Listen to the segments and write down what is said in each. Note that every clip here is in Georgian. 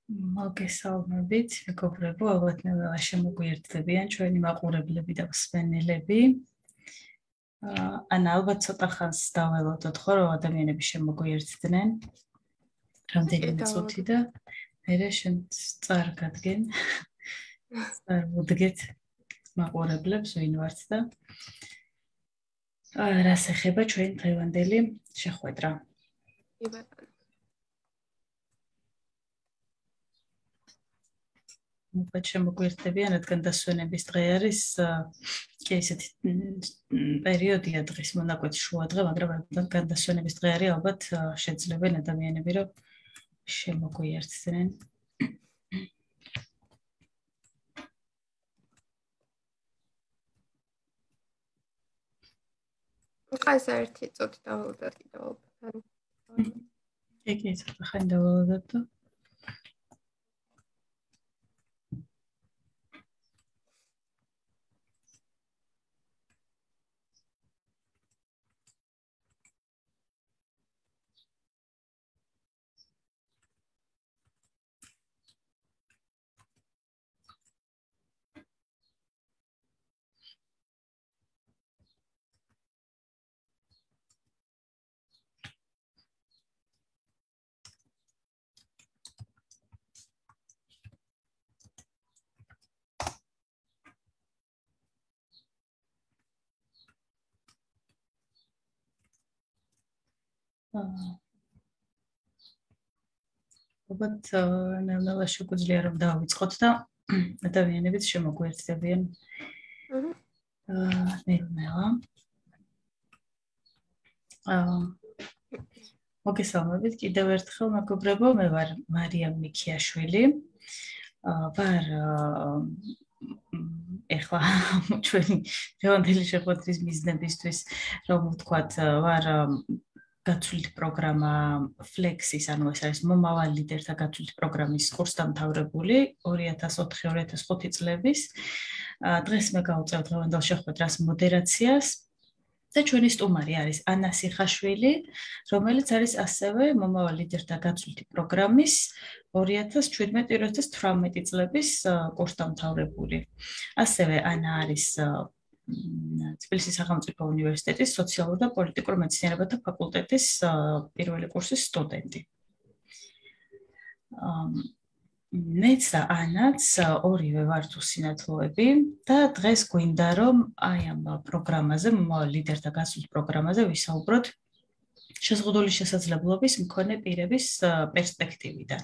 მოგესალმებით, მეგობრებო, ალბათ მე ყველა შემოგვიერთდებიან ჩვენი მაყურებლები და მსმენელები. ალბათ ცოტა ხანს დაველოდოთ ხო, რომ ადამიანები შემოგვიერთდნენ. რამდენიმე წუთი და მერე შენ წარგადგენ. წარვუდგეთ მაყურებლებს ვინ ვართ და რას ეხება ჩვენ დღევანდელი შეხვედრა. მოგეთ შემოგვიერთდებიან, რადგან დასვენების დღე არის კი ესეთი პერიოდია დღის მონაკვეთი შუა დღე, მაგრამ რადგან დასვენების დღე არის, ალბათ შეძლებენ ადამიანები, რომ შემოგვიერთდნენ. ყავს ერთი წუთი დავალოდოთ კიდევ ალბათ. კი, ცოტა ხანი დავალოდოთ და ალბათ ნელა შეგვიძლია რომ დავიწყოთ და ადამიანებიც შემოგვიერთდებიან. ნელა. მოგესალმებით კიდევ ერთხელ მეგობრებო, მე ვარ მარიამ მიქიაშვილი. ვარ ეხლა ჩვენი დღევანდელი შეხვედრის მიზნებისთვის რომ ვთქვათ, ვარ გაცვლითი პროგრამა Flex-ის, ანუ ეს არის მომავალ ლიდერთა გაცვლითი პროგრამის კურსდამთავრებული 2004-2005 წლების. დღეს მე გავუწევ დღევანდელ შეხვედრას მოდერაციას და ჩვენი სტუმარი არის ანა სიხაშვილი, რომელიც არის ასევე მომავალ ლიდერთა გაცვლითი პროგრამის 2017-2018 წლების კურსდამთავრებული. ასევე ანა არის თბილისის სახელმწიფო უნივერსიტეტის სოციალურ და პოლიტიკურ მეცნიერებათა ფაკულტეტის პირველი კურსის სტუდენტი. მეც და ანაც ორივე ვართ უსინათლოები და დღეს გვინდა რომ აი ამ პროგრამაზე, მომავალ ლიდერთა გაცვლით პროგრამაზე ვისაუბროთ შეზღუდული შესაძლებლობის მქონე პირების პერსპექტივიდან.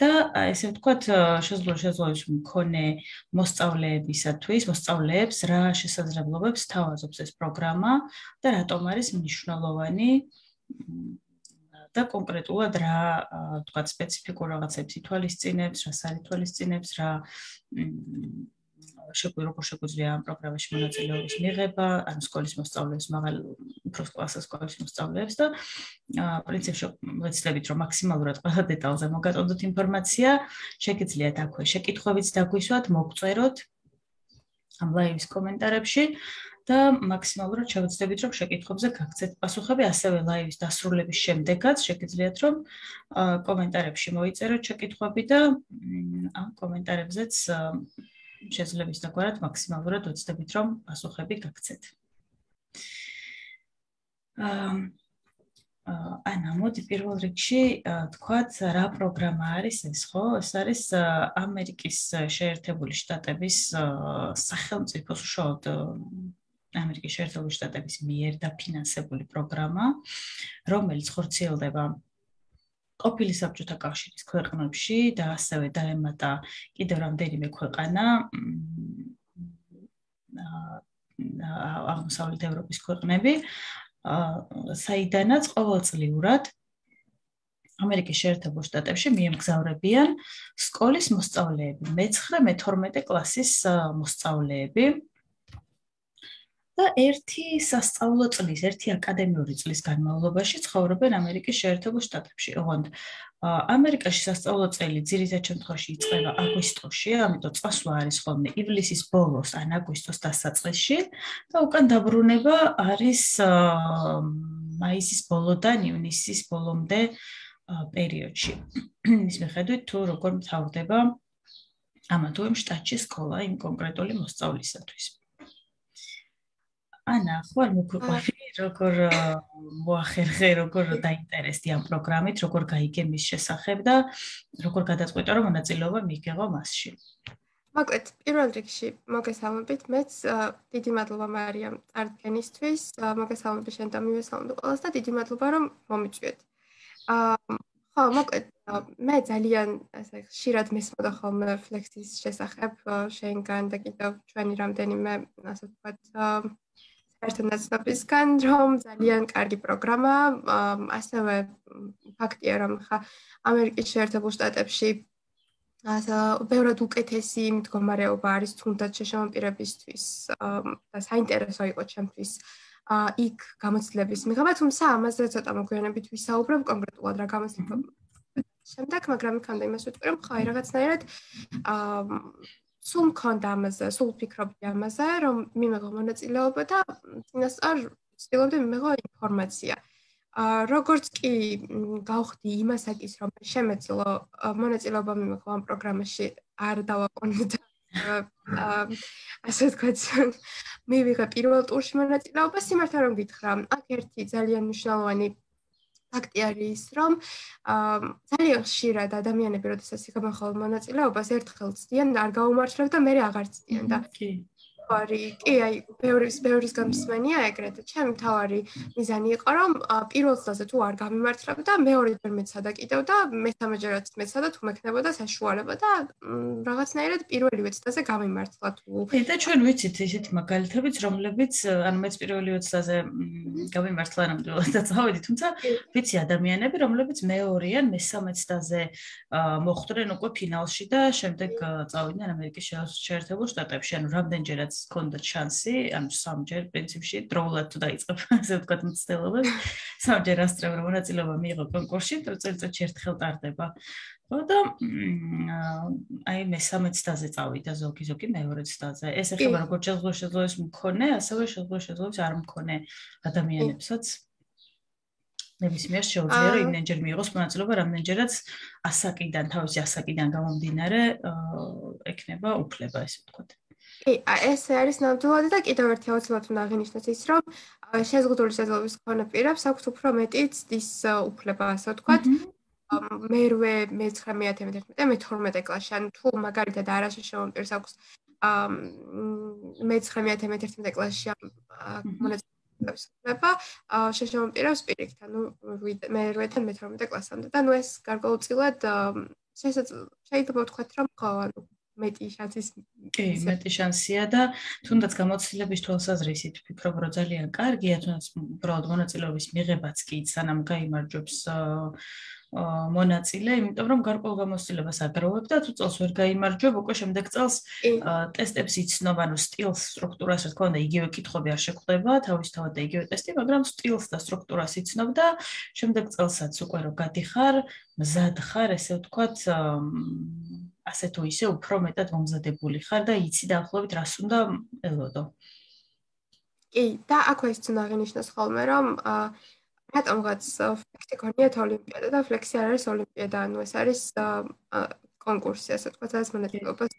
და ესე ვთქვათ, შეზღუდული შესაძლებლობის მქონე მოსწავლეებს რა შესაძლებლობებს თავაზობს ეს პროგრამა და რატომ არის მნიშვნელოვანი და კონკრეტულად რა ვთქვათ სპეციფიკურ რაღაცებს ითვალისწინებს, რას არ ითვალისწინებს, როგორ შეგვიძლია ამ პროგრამაში მონაწილეობის მიღება, ანუ სკოლის მოსწავლეებს, მაღალ უფროს კლასის სკოლის მოსწავლეებს და პრინციპში ვეცდებით რომ მაქსიმალურად ყველა დეტალზე მოგაწოდოთ ინფორმაცია, შეგიძლიათ აქვე შეკითხვებიც დაგვისვათ, მოგწეროთ ამ ლაივის კომენტარებში და მაქსიმალურად შევეცდებით რომ შეკითხვებზე გაგცეთ პასუხები, ასევე ლაივის დასრულების შემდეგაც შეგიძლიათ რომ კომენტარებში მოიწეროთ შეკითხვები და ამ კომენტარებზეც შეძლების დაგვარად მაქსიმალურად ვეცდებით რომ პასუხები გაგცეთ. ანა, მოდი პირველ რიგში თქვათ რა პროგრამა არის ეს, ხო? ეს არის ამერიკის შეერთებული შტატების სახელმწიფოს უშუალოდ ამერიკის შეერთებული შტატების მიერ დაფინანსებული პროგრამა, რომელიც ხორციელდება ყოფილი საბჭოთა კავშირის ქვეყნებში და ასევე დაემატა კიდევ რამდენიმე ქვეყანა აღმოსავლეთ ევროპის ქვეყნები, საიდანაც ყოველწლიურად ამერიკის შეერთებულ შტატებში მიემგზავრებიან სკოლის მოსწავლეები, მე-9-მე-12 კლასის მოსწავლეები. და ერთი სასწავლო წლის, ერთი აკადემიური წლის განმავლობაში ცხოვრობენ ამერიკის შეერთებულ შტატებში. ოღონდ ამერიკაში სასწავლო წელი ძირითად შემთხვევაში იწყება აგვისტოში, ამიტომ წასვლა არის ხოლმე ივლისის ბოლოს ან აგვისტოს დასაწყისში და უკან დაბრუნება არის მაისის ბოლოდან ივნისის ბოლომდე პერიოდში. ის მიხედვით თუ როგორ მთავრდება ამა თუ იმ შტატში სკოლა იმ კონკრეტული მოსწავლისათვის. ანა, ხო არ მოგვიყვები, როგორ მოახერხე, როგორ დაინტერესდი ამ პროგრამით, როგორ გაიგე მის შესახებ და როგორ გადაწყვიტე, რომ მონაწილეობა მიიღო მასში. მოკლედ, პირველ რიგში მოგესალმებით, მეც დიდი მადლობა მარიამ წარდგენისთვის, მოგესალმებით შენ და მივესალმებით ყველას და დიდი მადლობა რომ მომიწვიეთ. ხო, მოკლედ, მე ძალიან ასე ხშირად მისმოდა ხოლმე ფლექსის შესახებ შენგან და კიდევ ჩვენი რამდენიმე ასე ვთქვათ ერთმანეთისგან, რომ ძალიან კარგი პროგრამაა, ასევე ფაქტია, რომ ხა ამერიკის შეერთებულ შტატებში ასე ბევრად უკეთესი მდგომარეობა არის თუნდაც შეშემოპირებისთვის და საინტერესო იყო ჩემთვის იქ გამოცდილების მიღება, თუმცა ამაზე ცოტა მოგვიანებით ვისაუბრებ კონკრეტულად რა გამოცდილება შემდეგ, მაგრამ იქამდე იმას ვიტყვი, რომ ხა რაღაცნაირად სულ მქონდა ამაზე, სულ ვფიქრობდი ამაზე, რომ მიმეღო მონაწილეობა და წინასწარ ვცდილობდი მიმეღო ინფორმაცია. როგორც კი გავხდი იმასაკის, რომ შემეძლო მონაწილეობა მიმეღო ამ პროგრამაში არ დავაყოვნე და ასე ვთქვათ, მივიღე პირველ ტურში მონაწილეობა, სიმართლე რომ გითხრა, აქ ერთი ძალიან მნიშვნელოვანი ფაქტი არის, რომ ძალიან ხშირად ადამიანები, როდესაც იღებენ ხოლმე მონაწილეობას, ერთხელ ცდიან, არ გაუმართლებ და მერე აღარ ცდიან და კი, აი, ბევრისგან მსმენია ეგრეთ. ჩემი მთავარი მიზანი იყო, რომ პირველ წელზე თუ არ გამიმართლებ და მეორეჯერ მეცადა კიდევ და მესამეჯერაც მეცადა თუ მექნებოდა საშუალება და რაღაცნაირად პირველივე წელზე გამიმართლა თუ. და ჩვენ ვიცით ისეთი მაგალითებიც, რომლებიც ანუ მეც პირველივე წელზე გამიმართლა ნამდვილად და წავედი, თუმცა ვიცი ადამიანები, რომლებიც მეორეან მესამე წელზე მოხვდნენ უკვე ფინალში და შემდეგ წავიდნენ ამერიკის შეერთებულ შტატებში, ანუ რამდენჯერაც ჰქონდათ შანსი, ანუ სამჯერ პრინციპში დროულად თუ დაიწყებ, ასე ვთქვათ, მცდელობას, სამჯერ ასწრებდა მონაწილეობა მიიღო კონკურსში, წელიწადში ერთხელ ტარდება. ხო და აი მესამე წელზე წავიდა ზოგი მეორე წელზე. ეს ეხება როგორც შესაძლოა მქონე, ასევე შესაძლოა არ მქონე ადამიანებსაც. ნებისმიერ შეუძლია რომ იმენჯერ მიიღოს მონაწილეობა, რამდენჯერაც ასაკიდან, თავისი ასაკიდან გამომდინარე ექნება უფლება, ესე ვთქვათ. კი, ეს არის ნამდვილად და კიდევ ერთი აუცილებლად უნდა აღინიშნოს ის, რომ შეზღუდული შესაძლებლობის მქონე პირებს აქვთ უფრო მეტი ცდის უფლება, ასე ვთქვათ. მერვე, მე-19, მე-12 კლასში, ან თუ მაგალითად არაშეშემოპირ პირს აქვს მე-19, მე-11 კლასში მონაწილეობის უფლება, შეშემოპირებს პირიქით, ანუ მე-8-დან მე-12 კლასამდე და ნუ ეს გარკვეულწილად შეიძლება ვთქვათ, რომ ხო, ანუ მეტი შანსის მეტი შანსია და თუნდაც გამოცდილების თვალსაზრისით ვფიქრობ, რომ ძალიან კარგია, თუნდაც უბრალოდ მონაწილეობის მიღებაც კი სანამ გაიმარჯვებს მონაწილე, იმიტომ რომ გარკვეულ გამოცდილებას აგროვებ და თუ წელს ვერ გაიმარჯვებ, უკვე შემდეგ წელს ტესტებს იცნობ, ანუ სტილს, სტრუქტურას, რა თქმა უნდა, იგივე კითხვები არ შეგვხვდება, თავისთავად და იგივე ტესტი, მაგრამ სტილს და სტრუქტურას იცნობ და შემდეგ წელსაც უკვე რო გადიხარ, მზად ხარ, ესე ვთქვათ, ასე თუ ისე უფრო მეტად მომზადებული ხარ და იცი დაახლოებით რას უნდა ელოდო. კი, და აქვე ის უნდა აღინიშნოს ხოლმე, რომ რატომღაც ფლექსი გონიათ ოლიმპიადა და ფლექსი არ არის ოლიმპიადა, ანუ ეს არის კონკურსი, ასე ვთქვათ, სადაც მონაწილეობას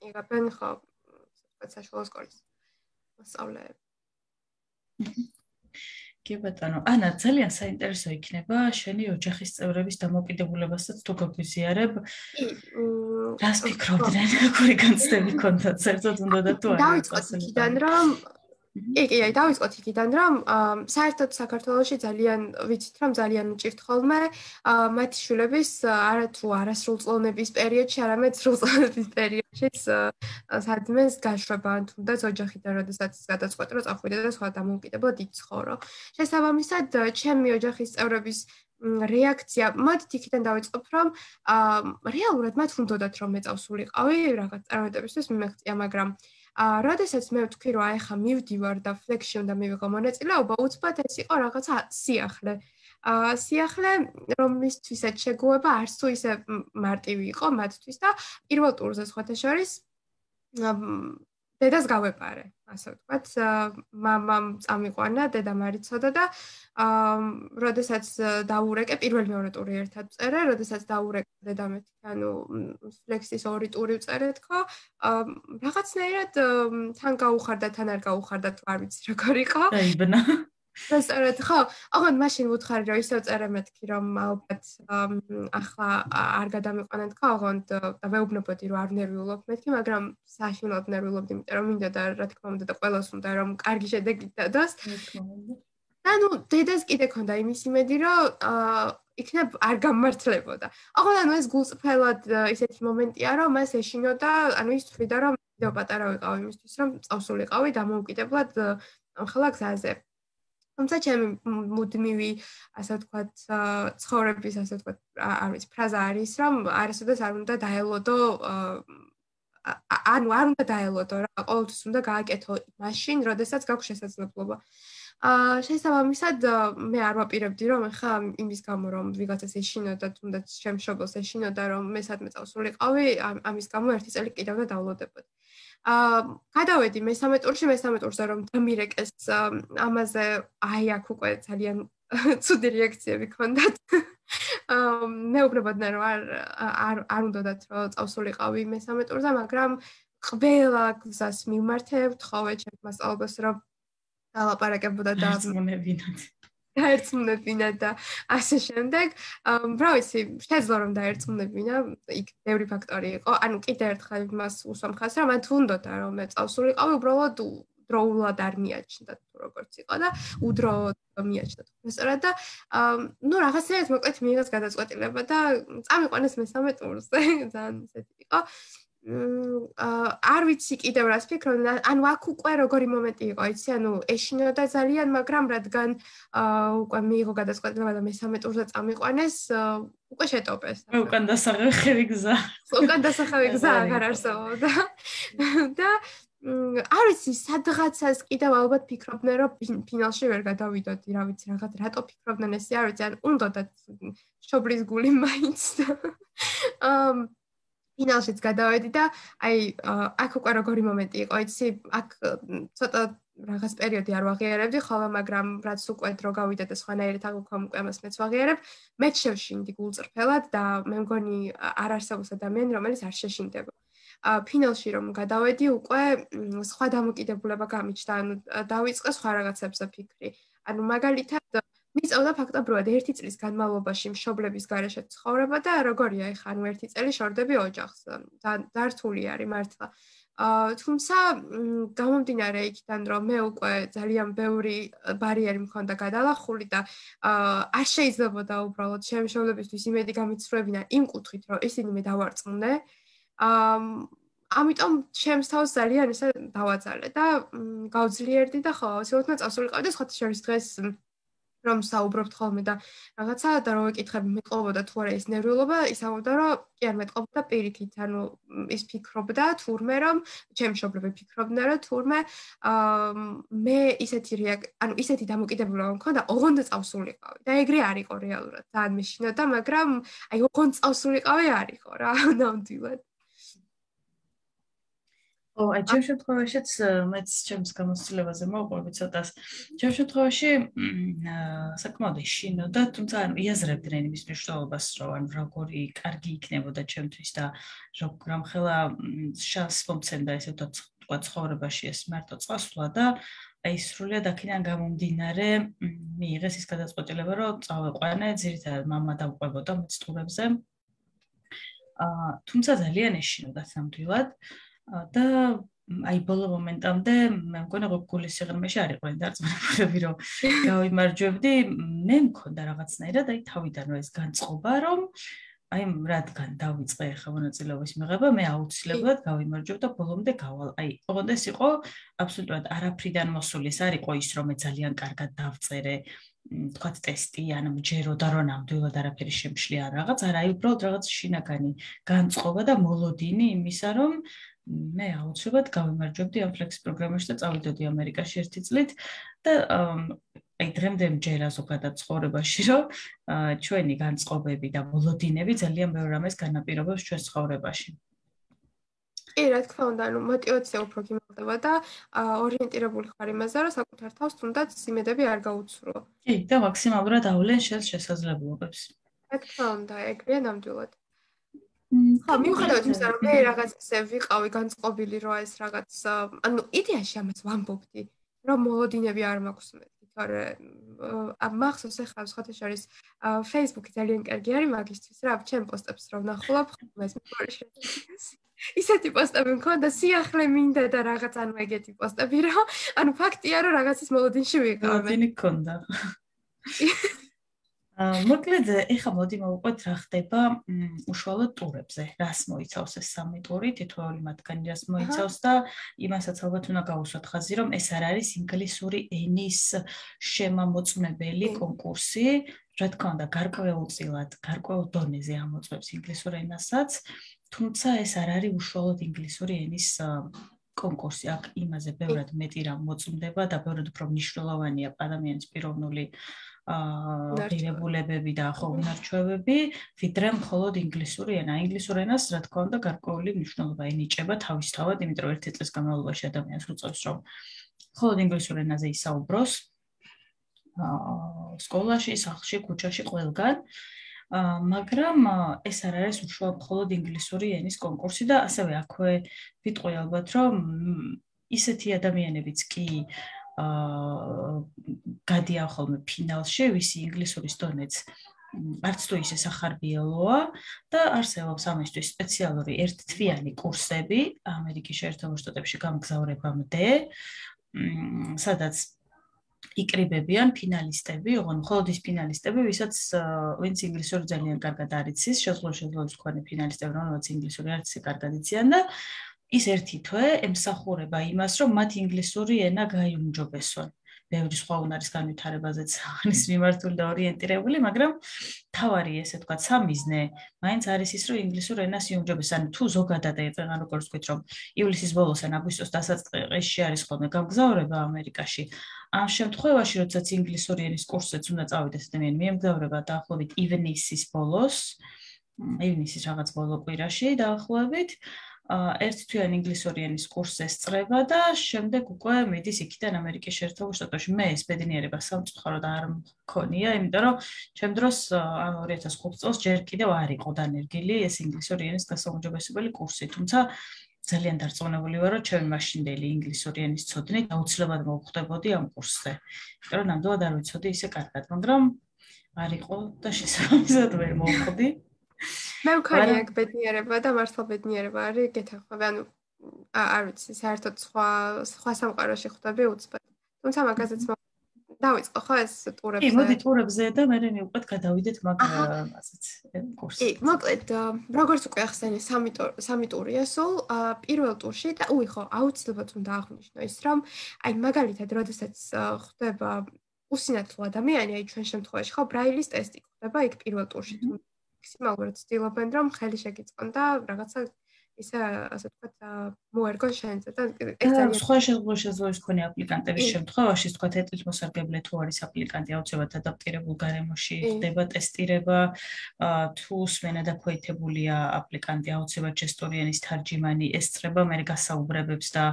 იღებენ ხო, ასე ვთქვათ, საშუალო სკოლის მოსწავლეები. კი ბატონო, ანა, ძალიან საინტერესო იქნება შენი ოჯახის წევრების დამოკიდებულებასაც თუ გაგვიზიარებ. რას ფიქრობდნენ, როგორი განცდები ჰქონდათ, საერთოდ უნდა თუ არა? დავიწყოთ იქიდან, რომ კი, დავიწყოთ იქიდან, რომ საერთოდ საქართველოში ძალიან ვიცით, რომ ძალიან უჭირთ ხოლმე მათი შვილების არათუ არასრულწლოვნების პერიოდში, არამედ სრულწლოვნების პერიოდშიც სადმეს გაშვება, ან თუნდაც ოჯახიდან, როდესაც გადაწყვეტ, რომ წახვიდე და სხვა დამოუკიდებლად იცხოვრო. შესაბამისად, ჩემი ოჯახის წევრების რეაქცია, მოდით იქიდან დავიწყოთ, რომ რეალურად მათ უნდათ რომ მე წავსულიყავი რაღაც წარმატებისთვის მიმეღწია, მაგრამ როდესაც მე ვთქვი, რომ აი ხა მივდივარ და ფლექსში უნდა მივიღო მონაწილეობა, უცბად ეს იყო რაღაცა სიახლე. სიახლე, რომლისთვისაც შეგუება არც თუ ისე მარტივი იყო მათთვის და პირველ ტურზე სხვათა შორის დედას გავეპარე, ასე ვთქვათ, მამამ წამიყვანა, დედა მარიცოდა და როდესაც დაურეკე, პირველ-მეორე ტური ერთად წერე, როდესაც დაურეკე დედამეთქი, ანუ ფლექსის 2 ტური ვწერე თქო, რაღაცნაირად თან გაუხარდა, თან არ გაუხარდა, თუ არ ვიცი როგორ იყო. დაიბნა. სწორედ ხო, ოღონდ მაშინ ვუთხარი რომ ისევ წერე მეთქი რომ ალბათ ახლა არ გადამიყვანენ თქო, ოღონდ და ვეუბნებოდი რომ არ ნერვიულობ მეთქი, მაგრამ საშინლად ნერვიულობდი, იმიტომ რომ მინდოდა რა თქმა უნდა და ყველას უნდა რომ კარგი შედეგი დადოს. და ნუ დედას კიდე ქონდა იმის იმედი რომ იქნებ არ გამართლებოდა. ოღონდ ანუ ეს გულწრფელად ისეთი მომენტია რომ მას ეშინოდა, ანუ ის თვლიდა რომ მე პატარა ვიყავ იმისთვის რომ წავსულიყავი დამოუკიდებლად ამხელა გზაზე. თუმცა ჩემი მუდმივი, ასე ვთქვათ, ცხოვრების, ასე ვთქვათ, არ ვიცი, ფრაზა არის, რომ არასოდეს არ უნდა დაელოდო, ანუ არ უნდა დაელოდო რა, ყოველთვის უნდა გააკეთო მაშინ, როდესაც გაქვს შესაძლებლობა. შესაბამისად, მე არ ვაპირებდი, რომ ხა იმის გამო, რომ ვიღაცას ეშინოდა, თუნდაც ჩემ მშობელს ეშინოდა, რომ მე სადმე წავსულიყავი, ამის გამო ერთი წელი კიდევ და დავლოდებოდი. გადავედი მესამე ტურზე რომ დამირეკეს ამაზე აი აქ უკვე ძალიან ცუდი რეაქციები ჰქონდათ. მეუბნებოდნენ რომ არ უნდათ რომ წავსულიყავი მესამე ტურზე, მაგრამ ყველა გზას მივმართებთ ხოვე ჩემს მასწავლებლებს რომ დალაპარაკებოდა და დაერწმუნებინა და ასე შემდეგ. რა ვიცი, შეძლო რომ დაერწმუნებინა, იქ ბევრი ფაქტორი იყო. ანუ კიდე ერთხელ მას უსვამ ხაზს, რომ მათ უნდოდა რომ მე წავსულიყავი, უბრალოდ დროულად არ მიაჩნდათ თუ როგორც იყო და უდროოდ მიაჩნდათ. სწორად და ნუ რაღაცნაირად მოკლედ მიიღეს გადაწყვეტილება და წამიყვანეს მესამე ტურზე. ძალიან ისეთი იყო. არ ვიცი კიდევ რას ფიქრობ, ანუ აქ უკვე როგორი მომენტი იყო, იცი, ანუ ეშინოდა ძალიან, მაგრამ რადგან უკვე მიიღო გადაწყვეტილება და მესამე ტურზე წამიყვანეს, უკვე შეტოპეს. უკან დასახევი გზა. უკან დასახევი გზა აღარ არსებობდა. და არ ვიცი, სადღაცას კიდევ ალბათ ფიქრობდნენ, რომ ფინალში ვერ გადავიდოდი, რა ვიცი, რატო ფიქრობდნენ ესე, არ ვიცი, ან უნდათ მშობლის გული მაინც. ფინალშიც გადავედი და აი აქ უკვე როგორი მომენტი იყო, იცი, აქ ცოტა რაღაც პერიოდი არ ვაღიარებდი, ხოლო მაგრამ რაც უკვე დრო გავიდა და სხვანაირად აღვქვა უკვე ამას მეც ვაღიარებ, მეც შევშინდი გულწრფელად და მე მგონი არ არსებობს ადამიანი, რომელიც არ შეშინდება. ფინალში რომ გადავედი, უკვე სხვა დამოკიდებულება გამიჩნდა, ანუ დავიწყე სხვა რაღაცებზე ფიქრი. ანუ მაგალითად მიწევდა ფაქტობრივად 1 წლის განმავლობაში მშობლების გარეშე ცხოვრება და როგორია ეხლა, ანუ 1 წელი შორდები ოჯახს. დართული არის მართლა. თუმცა გამომდინარე იქიდან, რომ მე უკვე ძალიან ბევრი ბარიერი მქონდა გადალახული და არ შეიძლებოდა უბრალოდ ჩემი მშობლებისთვის იმედი გამიცრუებინა იმ კუთხით, რომ ისინი მე დავარწმუნე. ამიტომ ჩემს თავს ძალიან ისე დავაძალე და გავძლიერდი და ხო, აუცილებლად წავსულიყავი და სხვათა შორის დღეს რომ საუბრობთ ხოლმე და რაღაცა და რომ ვეკითხები მეტყობოდა თუ არა ეს ნერვიულობა, ისაუბრდა რომ კი არ მეტყობდა პირიქით, ანუ ის ფიქრობდა თურმე რომ ჩემი მშობლები ფიქრობდნენ რომ თურმე მე ანუ ისეთი დამოკიდებულება მქონდა, ოღონდ წავსულიყავი და ეგრე არ იყო რეალურად. ძალიან მეშინოდა, მაგრამ აი ოღონდ წავსულიყავი არ იყო რა, ნამდვილად. აი ჩემ შემთხვევაშიც მეც ჩემს გამოცდილებაზე მოვყვები ცოტას. ჩემ შემთხვევაში საკმაოდ ეშინოდა, თუმცა იაზრებდნენ იმის მნიშვნელობას, რომ როგორი კარგი იქნებოდა ჩემთვის და რამხელა შანსს მომცემდა ესე ვთქვა ცხოვრებაში ეს მარტო წასვლა და აი სრულიად აქედან გამომდინარე მიიღეს ის გადაწყვეტილება, რომ წავეყვანე, ძირითადად მამა დავყვებოდა მეც ტურებზე. თუმცა ძალიან ეშინოდა ნამდვილად. და აი ბოლო მომენტამდე მე მგონი გულის სიღრმეში არ იყვნენ დარწმუნებულები რომ გავიმარჯვებდი, მე მქონდა რაღაცნაირად აი თავიდანვე ეს განწყობა რომ აი რადგან დავიწყე ახლა მონაწილეობის მიღება, მე აუცილებლად გავიმარჯვებ და ბოლომდე გავალ. აი ოღონდ ეს იყო აბსოლუტურად არაფრიდან მოსული, ეს არ იყო ის რომ მე ძალიან კარგად დავწერე თქვათ ტესტი, ან მჯეროდა რომ ნამდვილად არაფერი შემშლი არ რაღაც, არა, აი უბრალოდ რაღაც შინაგანი განწყობა და მოლოდინი იმისა რომ მე აუცილებლად გავიმარჯვებდი ამ ფლექს პროგრამაში და წავიდოდი ამერიკაში 1 წლით და აი დღემდე მჯერა ზოგადად ცხოვრებაში რომ ჩვენი განწყობები და მოლოდინები ძალიან ბევრ რამეს განაპირობებს ჩვენს ცხოვრებაში. კი, რა თქმა უნდა, ანუ мотиваცია უფრო გიმალდება და ორიენტირებული ხარ იმაზე, რომ საკუთარ თავს თუნდაც იმედები არ გაუცრო. კი, და მაქსიმალურად ავლენ შენს შესაძლებლობებს. რა თქმა უნდა, ეგრეა ნამდვილად. და მიუხედავად იმისა, რომ მე რაღაც ესე ვიყავი განწყობილი, რომ ეს რაღაც, ანუ იდეაში ამას ვამბობდი, რომ მოლოდინები არ მაქვს მეთქი, თორე მახსოვს ახლა სხვათა შორის Facebook-ი ძალიან კარგი არის მაგისთვის, რა ჩემ პოსტებს რომ ნახულობ, ეს მეგობრში. ისეთი პოსტები მქონდა, სიახლე მინდა და რაღაც ანუ ეგეთი პოსტები, რომ ანუ ფაქტია, რომ რაღაცის მოლოდინში ვიყავ. მოლოდინი გქონდა. მოკლედ, ეხლა მოდი მოვუყვეთ რა ხდება უშუალოდ ტურებზე. რას მოიცავს ეს 3 ტური, თითოეული მათგანი რას მოიცავს და იმასაც ალბათ უნდა გავუსვათ ხაზი, რომ ეს არ არის ინგლისური ენის შემამოწმებელი კონკურსი. რა თქმა უნდა, გარკვეულწილად, გარკვეულ დონეზე ამოწმებს ინგლისურ ენასაც, თუმცა ეს არ არის უშუალოდ ინგლისური ენის კონკურსი. აქ იმაზე ბევრად მეტი რამ მოწმდება და ბევრად უფრო მნიშვნელოვანია ადამიანის პიროვნული ღირებულებები და უნარჩვევები, ვიდრე მხოლოდ ინგლისური ენა. ინგლისურ ენას, რა თქმა უნდა, გარკვეული მნიშვნელობა ენიჭება თავისთავად, იმიტომ რომ ერთი წლის განმავლობაში ადამიანს უწევს, რომ მხოლოდ ინგლისურ ენაზე ისაუბროს სკოლაში, სახლში, ქუჩაში, ყველგან. მაგრამ ეს არ არის უშუალოდ მხოლოდ ინგლისური ენის კონკურსი და ასევე აქვე ვიტყვი ალბათ, რომ ისეთი ადამიანებიც კი გადიან ხოლმე ფინალში, ვისი ინგლისურის დონეც არც თუ ისე სახარბიელოა და არსებობს ამისთვის სპეციალური ერთთვიანი კურსები ამერიკის შეერთებულ შტატებში გამგზავრებამდე, სადაც იკრიბებიან ფინალისტები, ოღონდ მხოლოდ ის ფინალისტები, ვინც ინგლისური ძალიან კარგად არიცის, შესაძლოა თქვენი ფინალისტები, რომელთაც ინგლისური არც ისე კარგად იციან და ის ერთი თვე ემსახურება იმას, რომ მათ ინგლისური ენა გაიუმჯობესონ. ბევრი სხვა უნარის განვითარებაზეც არის მიმართული და ორიენტირებული, მაგრამ თავარი ესე თქვა სამიზნე, მაინც არის ის, რომ ინგლისურ ენას იუმჯობესონ. თუ ზოგადად ეწეღან როგორც ვთქვით, რომ ივლისის ბოლოს ან აგვისტოს დასაწყისში არის ხოლმე გამგზავრება ამერიკაში. ამ შემთხვევაში, როდესაც ინგლისური ენის კურსზეც უნდა წავიდეს ადამიანი, მიემგზავრება დაახლოებით ივნისის ბოლოს, ივნისის რაღაც ბოლო კვირაში დაახლოებით. ერთთვიანი ინგლისური ენის კურსზე სწრება და შემდეგ უკვე მიდის იქიდან ამერიკის შეერთებულ შტატებში. მე ეს ბედნიერება სამწუხაროდ არ მქონია, იმიტომ რომ ჩემ დროს ამ 2005 წელს ჯერ კიდევ არ იყო დანერგილი ეს ინგლისური ენის გასაუმჯობესებელი კურსი, თუმცა ძალიან დარწმუნებული ვარ, რომ ჩემი მაშინდელი ინგლისური ენის ცოდნით აუცილებლად მოვხვდებოდი ამ კურსზე. იმიტომ რომ ნამდვილად არ ვიცოდი ისე კარგად, მაგრამ არ იყო და შესაბამისად ვერ მოვხვდი. მე მქონია ეგ ბედნიერება და მართლა ბედნიერება არის გეთანხმები, ანუ არ ვიცი, საერთოდ სხვა სამყაროში ხვდები უცბად. თუმცა მაგაზეც დავიწყო ხო ეს ტურებზე. კი, მოდი ტურებზე და მე მივყვეთ გადავიდეთ მაგაზეც კურსზე. კი, მოკლედ, როგორც უკვე ახსენე, 3 ტურია სულ, პირველ ტურში და ხო, აუცილებლად უნდა აღვნიშნო ის, რომ აი მაგალითად, როდესაც ხდება უსინათლო ადამიანი, აი ჩვენ შემთხვევაში ხო ბრაილის ტესტი ხდება იქ პირველ ტურში. მაქსიმალურად ცდილობენ, რომ ხელი შეგიწყონ და რაღაცა ისე ასე ვთქვათ, მოერგონ შენზე და ეს ძალიან სხვა შესაძლებლობის მქონე აპლიკანტების შემთხვევაში, ვთქვათ, ეტლის მოსარგებლე თუ არის აპლიკანტი, აუცილებლად ადაპტირებულ გარემოში ხდება ტესტირება, თუ სმენადაქვეითებულია აპლიკანტი, აუცილებლად ჟესტური ენის თარჯიმანი ესწრება მე გასაუბრებებს და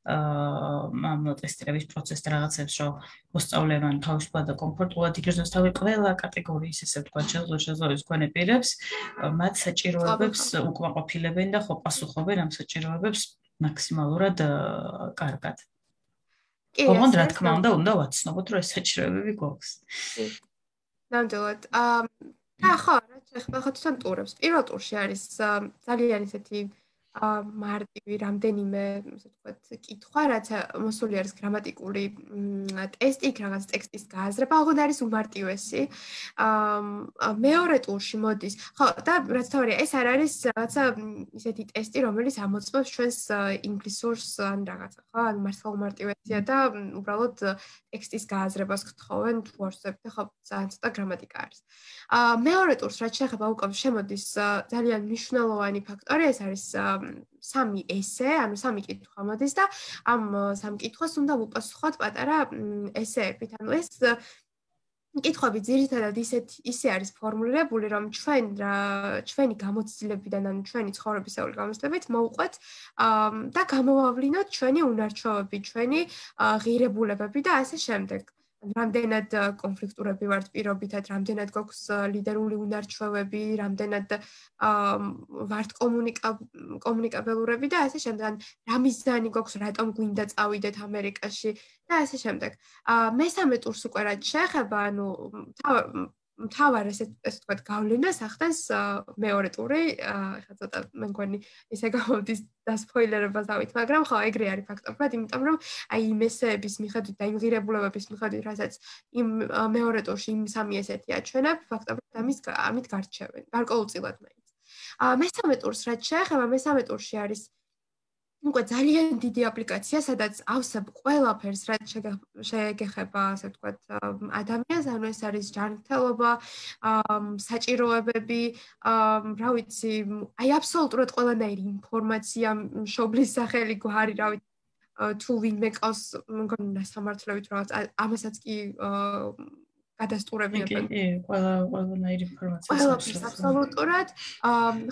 ამ ტესტირების პროცესს რაღაცებს, რომ მოსწავლემან თავისუფლად და კომფორტულად იგრძნოს თავი ყველა კატეგორიის, ესე ვთქვათ, შესაძლებლობის მქონე პირებს, მათ საჭიროებებს უკმაყოფილებენ და ხო პასუხობენ ამ საჭიროებებს მაქსიმალურად კარგად. ოღონდ რა თქმა უნდა ვაცნობოთ, რომ ეს საჭიროებები გვაქვს. ნამდვილად. ხო, რა შეხება თვითონ ტურებს. პირველ ტურში არის ძალიან ისეთი მარტივი რამდენიმე, ასე ვთქვათ, კითხვა, რაც მოსული არის გრამატიკული ტესტი, იქ რაღაც ტექსტის გააზრება, ოღონდ არის უმარტივესი. მეორე ტურში მოდის. ხო, და რაც თავია, ეს არ არის რაღაცა ისეთი ტესტი, რომელიც ამოწმებს ჩვენს ინგლისურს ან რაღაცა, ხო? ან მართლა უმარტივესია და უბრალოდ ტექსტის გააზრებას გთხოვენ, თუ არ ვსწრებთ, ხო, ძალიან ცოტა გრამატიკა არის. მეორე ტურს, რაც შეეხება უკვე შემოდის ძალიან მნიშვნელოვანი ფაქტორი, ეს არის 3 ესე, ანუ 3 კითხვა მოდის და ამ 3 კითხვას უნდა ვუპასუხოთ პატარა ესეებით. ანუ ეს კითხვები ძირითადად ისე არის ფორმულირებული, რომ ჩვენი გამოცდილებიდან ან ჩვენი ცხოვრებისეული გამოცდილებით მოვუყვეთ და გამოვავლინოთ ჩვენი უნარჩვევები, ჩვენი ღირებულებები და ასე შემდეგ. რამდენად კონფლიქტურები ვართ პირობითად, რამდენად გვაქვს ლიდერული უნარჩვევები, რამდენად ვართ კომუნიკაბელურები და ასე შემდეგ. რა მიზანი გვაქვს, რატომ გვინდა წავიდეთ ამერიკაში და ასე შემდეგ. მესამე ტურს უკვე რაც შეეხება, ანუ მთავარ ესე ვთქვათ გავლენას ახდენს მეორე ტური, ხა ცოტა მე მგონი ისე გამოვდის დასპოილერებას ავით, მაგრამ ხო, ეგრე არის ფაქტობრივად, იმიტომ რომ აი იმ ესეების მიხედვით და იმ ღირებულებების მიხედვით, რასაც იმ მეორე ტურში იმ სამი ესეთი აჩვენებ, ფაქტობრივად ამით გარჩევენ, გარკვეულწილად მაინც. მესამე ტურს რაც შეეხება, მესამე ტურში არის უკვე ძალიან დიდი აპლიკაცია, სადაც ავსებ ყველაფერს, რაც შეგეხება, ასე ვთქვათ, ადამიანს, ანუ ეს არის ჯანმრთელობა, საჭიროებები, რა ვიცი, აი აბსოლუტურად ყველანაირი ინფორმაცია, მშობლის სახელი, გვარი, რა ვიცი, თუ ვინმე ყავს, მგონი სამართლებით რაღაც, ამასაც კი გადასტურებინებენ. ყველანაირი ინფორმაცია. ყველაფერს აბსოლუტურად.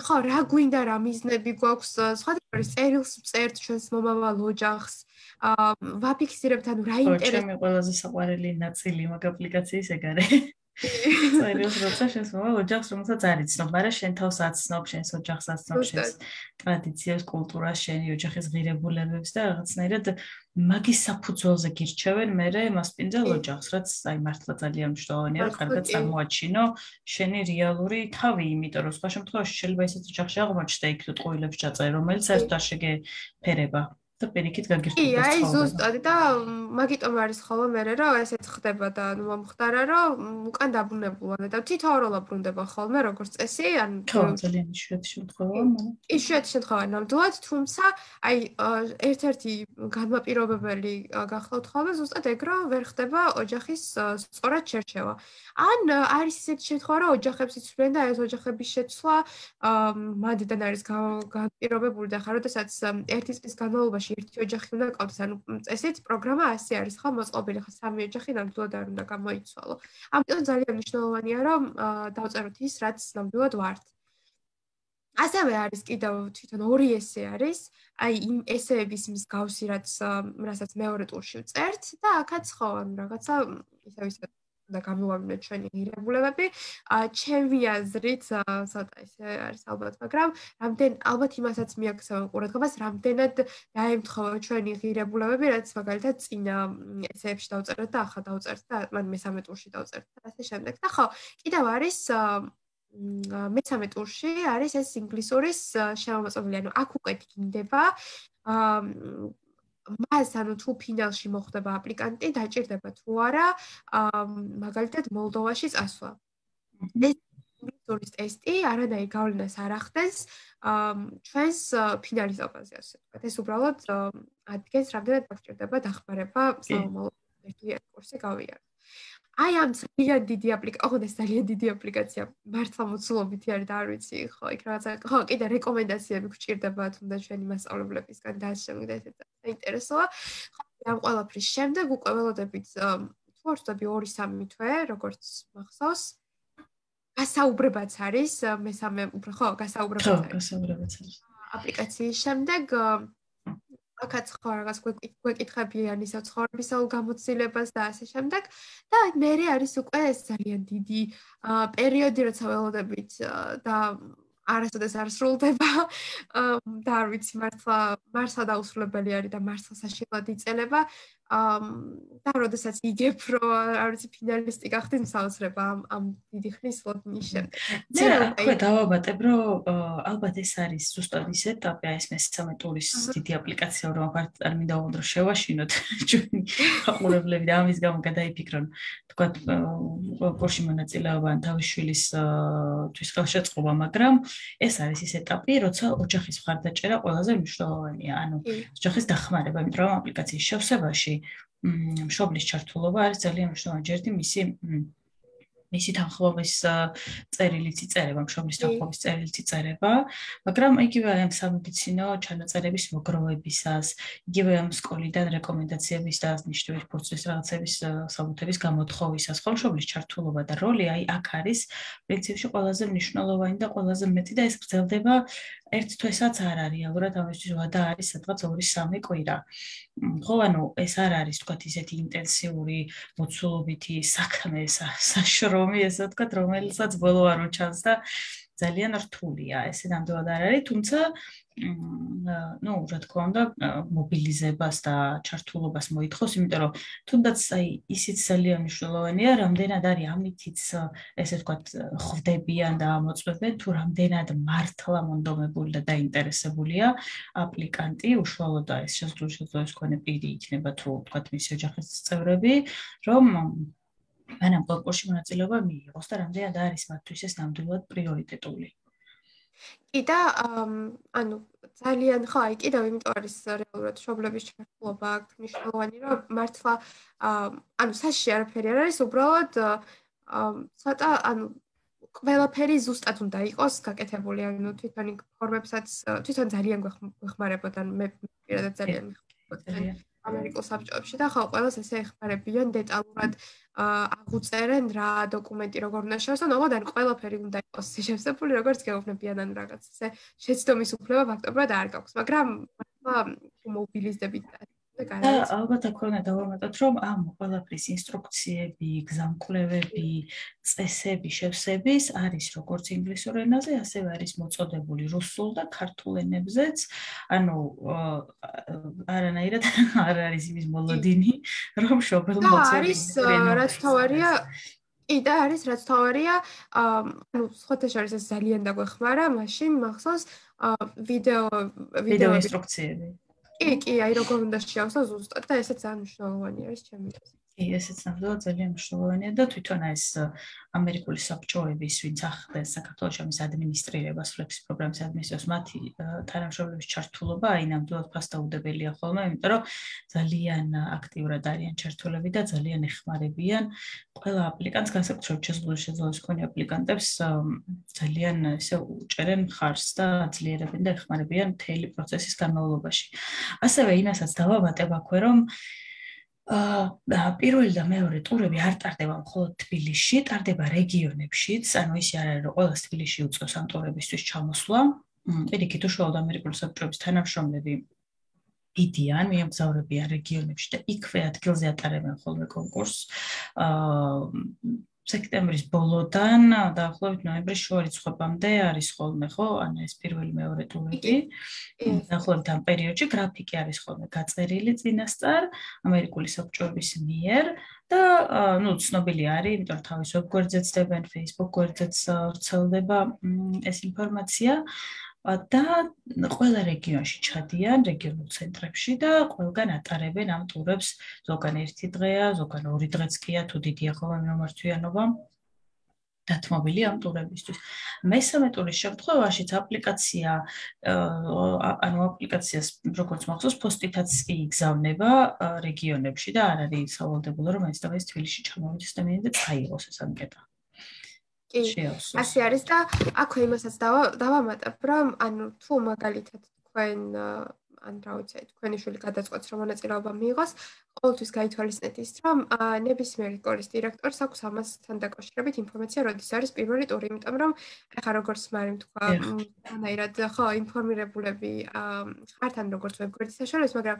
ხო, რა გვინდა, რა მიზნები გვაქვს, სხვადასხვა წერილს წერთ ჩვენს მომავალ ოჯახს. ვაფიქსირებთ, ანუ რა ინტერესს. ჩემი ყველაზე საყვარელი ნაწილი მაგ აპლიკაციის ეგ არის. წერილს როცა შენს მომავალ ოჯახს, რომელსაც არ იცნობ, მაგრამ შენ თავს აცნობ, შენს ოჯახს აცნობ, შენს ტრადიციებს, კულტურას, შენი ოჯახის ღირებულებებს და რაღაცნაირად მაგის საფუძველზე გირჩევენ მერე მასპინძელ ოჯახს, რაც აი მართლა ძალიან მნიშვნელოვანია, რომ კარგად წარმოაჩინო შენი რეალური თავი, იმიტომ რომ სხვა შემთხვევაში შეიძლება ისეთ ოჯახში აღმოჩნდე იქ თუ ტყუილებს ჩაწერე, რომელიც საერთოდ არ შეგეფერება. და პირიქით გაგირჩევს. აი ზუსტად და მაგიტომ არის ხოლმე მერე რომ ესეც ხდება და ნუ მომხდარა რომ უკან დაბრუნებულან და თითოეულა ბრუნდება ხოლმე როგორც წესი ან ძალიან იშვიათი შემთხვევაა მაგრამ იშვიათი შემთხვევაა ნამდვილად თუმცა აი ერთ-ერთი განმაპირობებელი გახლავთ ხოლმე ზუსტად ეგ რომ ვერ ხდება ოჯახის სწორად შერჩევა ან არის ისეთი შემთხვევა რომ ოჯახებს იცვლიან და ეს ოჯახების შეცვლა მანდიდან არის განპირობებული და ხა როდესაც ერთი წლის განმავლობაში ერთი ოჯახი უნდა ყავდეს, ანუ წესით პროგრამა ასე არის, ხო, მოწყობილი ხა სამი ოჯახი ნამდვილად არ უნდა გამოიცვალო. ამიტომ ძალიან მნიშვნელოვანია, რომ დავწეროთ ის, რაც ნამდვილად ვართ. ასევე არის კიდევ თვითონ ორი ესე არის, აი იმ ესეების მსგავსი, რასაც მეორე ტურში ვწერთ და აქაც ხო, ანუ რაღაცა ისე და გამოვავლინოთ ჩვენი ღირებულებები. ჩემი აზრით, ცოტა ისე არის ალბათ, მაგრამ ალბათ იმასაც მიაქცევენ ყურადღებას, რამდენად დაემთხოვა ჩვენი ღირებულებები, რაც მაგალითად წინა ესეებში დავწერეთ და ახლა დავწერთ და მან მესამე ტურში დავწერთ და ასე შემდეგ. და ხო, კიდევ არის მესამე ტურში არის ეს ინგლისურის შემოწმებული, ანუ აქ უკვე გინდება მას ანუ თუ ფინალში მოხვდება აპლიკანტი, დაჭირდება თუ არა, მაგალითად მოლდოვაში წასვლა. ეს ინგლისურის ტესტი არანაირ გავლენას არ ახდენს ჩვენს ფინალიზებაზე, ასე ვთქვათ. ეს უბრალოდ ადგენს, რამდენად გაგჭირდება დახმარება სამომავლო ერთგვარი კურსი გავიარო. აი ამ ძალიან დიდი აპლიკაცია მართლა მოცულობითი არის და არ ვიცი ხო იქ რაღაცა ხო კიდე რეკომენდაციები გჭირდება თუნდაც ჩვენი მასწავლებლებისგან და ასე შემდეგ და ესეც საინტერესოა ხო ამ ყველაფრის შემდეგ უკვე ველოდებით თუ არ ვცდები 2-3 თვე როგორც მახსოვს გასაუბრებაც არის მესამე უფრო ხო გასაუბრებაც არის აპლიკაციის შემდეგ აქაც ხო რაღაც გვეკითხებიან ისა ცხოვრებისეულ გამოცდილებას და ასე შემდეგ და მერე არის უკვე ეს ძალიან დიდი პერიოდი როცა ველოდებით და არასოდეს არ სრულდება და არ ვიცი მართლა დაუსრულებელი არის და მართლა საშინლად იწელება და როდესაც იგებ რომ არ ვიცი ფინალისტი გახდე მსაუზრება ამ დიდი ხნის ლოგინის შემდეგ. მე დავაბატებ რომ ალბათ ეს არის ზუსტად ის ეტაპი აი ეს მესამე ტურის დიდი აპლიკაცია რომ არ მინდა უნდა შევაშინოთ ჩვენი აყურებლები და ამის გამო გადაიფიქრონ თქვა კურსში მონაწილეობა ან თავის შვილის თვის ხელშეწყობა მაგრამ ეს არის ის ეტაპი როცა ოჯახის მხარდაჭერა ყველაზე მნიშვნელოვანია ანუ ოჯახის დახმარება იმიტომ რომ აპლიკაციის შევსებაში მშობლის ჩართულობა არის ძალიან მნიშვნელოვანი ჯერდი მისი მისი თანხმობის წერილიც იწერება, მშობლის თანხმობის წერილიც იწერება, მაგრამ იგივე ამ სამედიცინო ჩანაწერების მოგროვებისას, იგივე ამ სკოლიდან რეკომენდაციების და ნიშნების ფურცლის რაღაცების საბუთების გამოთხოვისას, ხომშობლის ჩართულობა და როლი აი აქ არის პრინციპში ყველაზე მნიშვნელოვანი და ყველაზე მეტი და ეს გრძელდება ერთ თვესაც არ არის, რეალურად ამისთვის ვადა არის სადღაც 2-3 კვირა. ხო, ანუ ეს არ არის თქვათ ისეთი ინტენსიური მოცულობითი საქმე, საშრომი, ესე ვთქვათ, რომელსაც ბოლო არ უჩანს და ძალიან რთულია. ესე ნამდვილად არ არის, თუმცა ну, რა თქმა უნდა, მობილიზებას და ჩართულობას მოითხოვს, იმიტომ რომ თუნდაც აი ისიც ძალიან მნიშვნელოვანია, რამდენად არის ამითიც, ესე ვთქვათ, ხვდებიან და ამოწმებენ, თუ რამდენად მართლა მონდომებული და დაინტერესებულია აპლიკანტი, უშუალოდ და ეს შესაძლოა თქვენი პირი იქნება თუ ვთქვათ მისი ოჯახის წევრები, რომ მანამ კონკურსში მონაწილეობა მიიღოს და რამდენად არის მათთვის ეს ნამდვილად პრიორიტეტული. და ანუ ძალიან ხო აი კიდევ იმიტომ არის რეალურად მშობლების ჩართულობა აქ მნიშვნელოვანი რომ მართლა ანუ საშიში არაფერი არ არის უბრალოდ ცოტა ანუ ყველაფერი ზუსტად უნდა იყოს გაკეთებული ანუ თვითონ ფორმებსაც თვითონ ძალიან გვეხმარებოდა მე პირადად ძალიან მიხარებოდა ამერიკულ საბჭოებში და ხო ყველას ესე ეხმარებიან დეტალურად აღუწერენ რა დოკუმენტი როგორ უნდა შევსწავლო, ნუ და ყველაფერი უნდა იყოს შევსებული, როგორც გეუბნებიან ან რაღაც ესე შეცდომის უფლება ფაქტობრივად არ გაქვს, მაგრამ მართლა მობილიზდებით და ალბათ აქ უნდა დავამატოთ, რომ ამ ყველაფრის ინსტრუქციები, გზამკვლევები, წესები შევსების არის როგორც ინგლისურ ენაზე, ასევე არის მოწოდებული რუსულ და ქართულ ენებზეც, ანუ არანაირად არ არის იმის მოლოდინი, რომ მშობელმა არის რაც თავარია და არის რაც თავარია, ანუ სხვათა შორის ეს ძალიან დაგვეხმარა, მაშინ მახსოვს ვიდეო ინსტრუქციები. კი, აი როგორ უნდა შეავსო ზუსტად და ესეც ძალიან მნიშვნელოვანი არის ჩემთვის. კი, ესეც ნამდვილად ძალიან მნიშვნელოვანია და თვითონ ეს ამერიკული საბჭოების, ვინც ახდენს საქართველოში ამის ადმინისტრირებას, ფლექსი პროგრამის ადმინისტრირებას, მათი თანამშრომლების ჩართულობა აი ნამდვილად ფასდაუდებელია ხოლმე, იმიტომ რომ ძალიან აქტიურად არიან ჩართულები და ძალიან ეხმარებიან ყველა აპლიკანტს, განსაკუთრებით შესაძლოა მქონე აპლიკანტებს ძალიან ესე უჭერენ მხარს და აძლიერებენ და ეხმარებიან მთელი პროცესის განმავლობაში. ასევე იმასაც დავამატებ აქვე, რომ პირველი და მეორე ტურები არ ტარდება მხოლოდ თბილისში, ტარდება რეგიონებშიც, ანუ ისე არ არის, რომ ყველას თბილისში უწევს ამ ტურებისთვის ჩამოსვლა. პირიქით, უშუალოდ ამერიკული საბჭოების თანამშრომლები იდიან, მიემგზავრებიან რეგიონებში და იქვე ადგილზე ატარებენ ხოლმე კონკურსს. სექტემბრის ბოლოდან დაახლოებით ნოემბრის შუა რიცხვებამდე არის ხოლმე, ხო? ანუ ეს პირველი მეორე ტურები. დაახლოებით ამ პერიოდში გრაფიკი არის ხოლმე გაწერილი წინასწარ ამერიკული საბჭოების მიერ და ну ცნობილი არის, იმიტომ რომ თავის ვებ გვერდზეც დებენ, Facebook გვერდზეც ვრცელდება ეს ინფორმაცია. და ყველა რეგიონში ჩადიან, რეგიონულ ცენტრებში და ყველგან ატარებენ ამ ტურებს, ზოგან ერთი დღეა, ზოგან 2 დღეც კია, თუ დიდია ხოლმე მიმართვიანობა დათმობილი ამ ტურებისთვის. მესამე ტურის შემთხვევაშიც აპლიკაცია, ანუ აპლიკაციას როგორც მახსოვს, პოსტითაც კი იგზავნება რეგიონებში და არ არის სავალდებულო, რომ ეს თბილისში ჩამოვიდეს და მინდა წაიღოს ეს ანკეტა. კი, ასე არის და აქვე იმასაც დავამატებ, რომ ანუ თუ მაგალითად თქვენ ან რა ვიცი, თქვენი შვილი გადაწყვეტს რომ მონაწილეობა მიიღოს, ყოველთვის გაითვალისწინეთ ის, რომ ნებისმიერი სკოლის დირექტორს აქვს ამასთან დაკავშირებით ინფორმაცია, როდის არის პირველი ტური, იმიტომ რომ ახლა როგორც მარიმ თქვა, თანაირად ხო, ინფორმირებულები ხართ ან როგორც ვებგვერდის საშუალებას, მაგრამ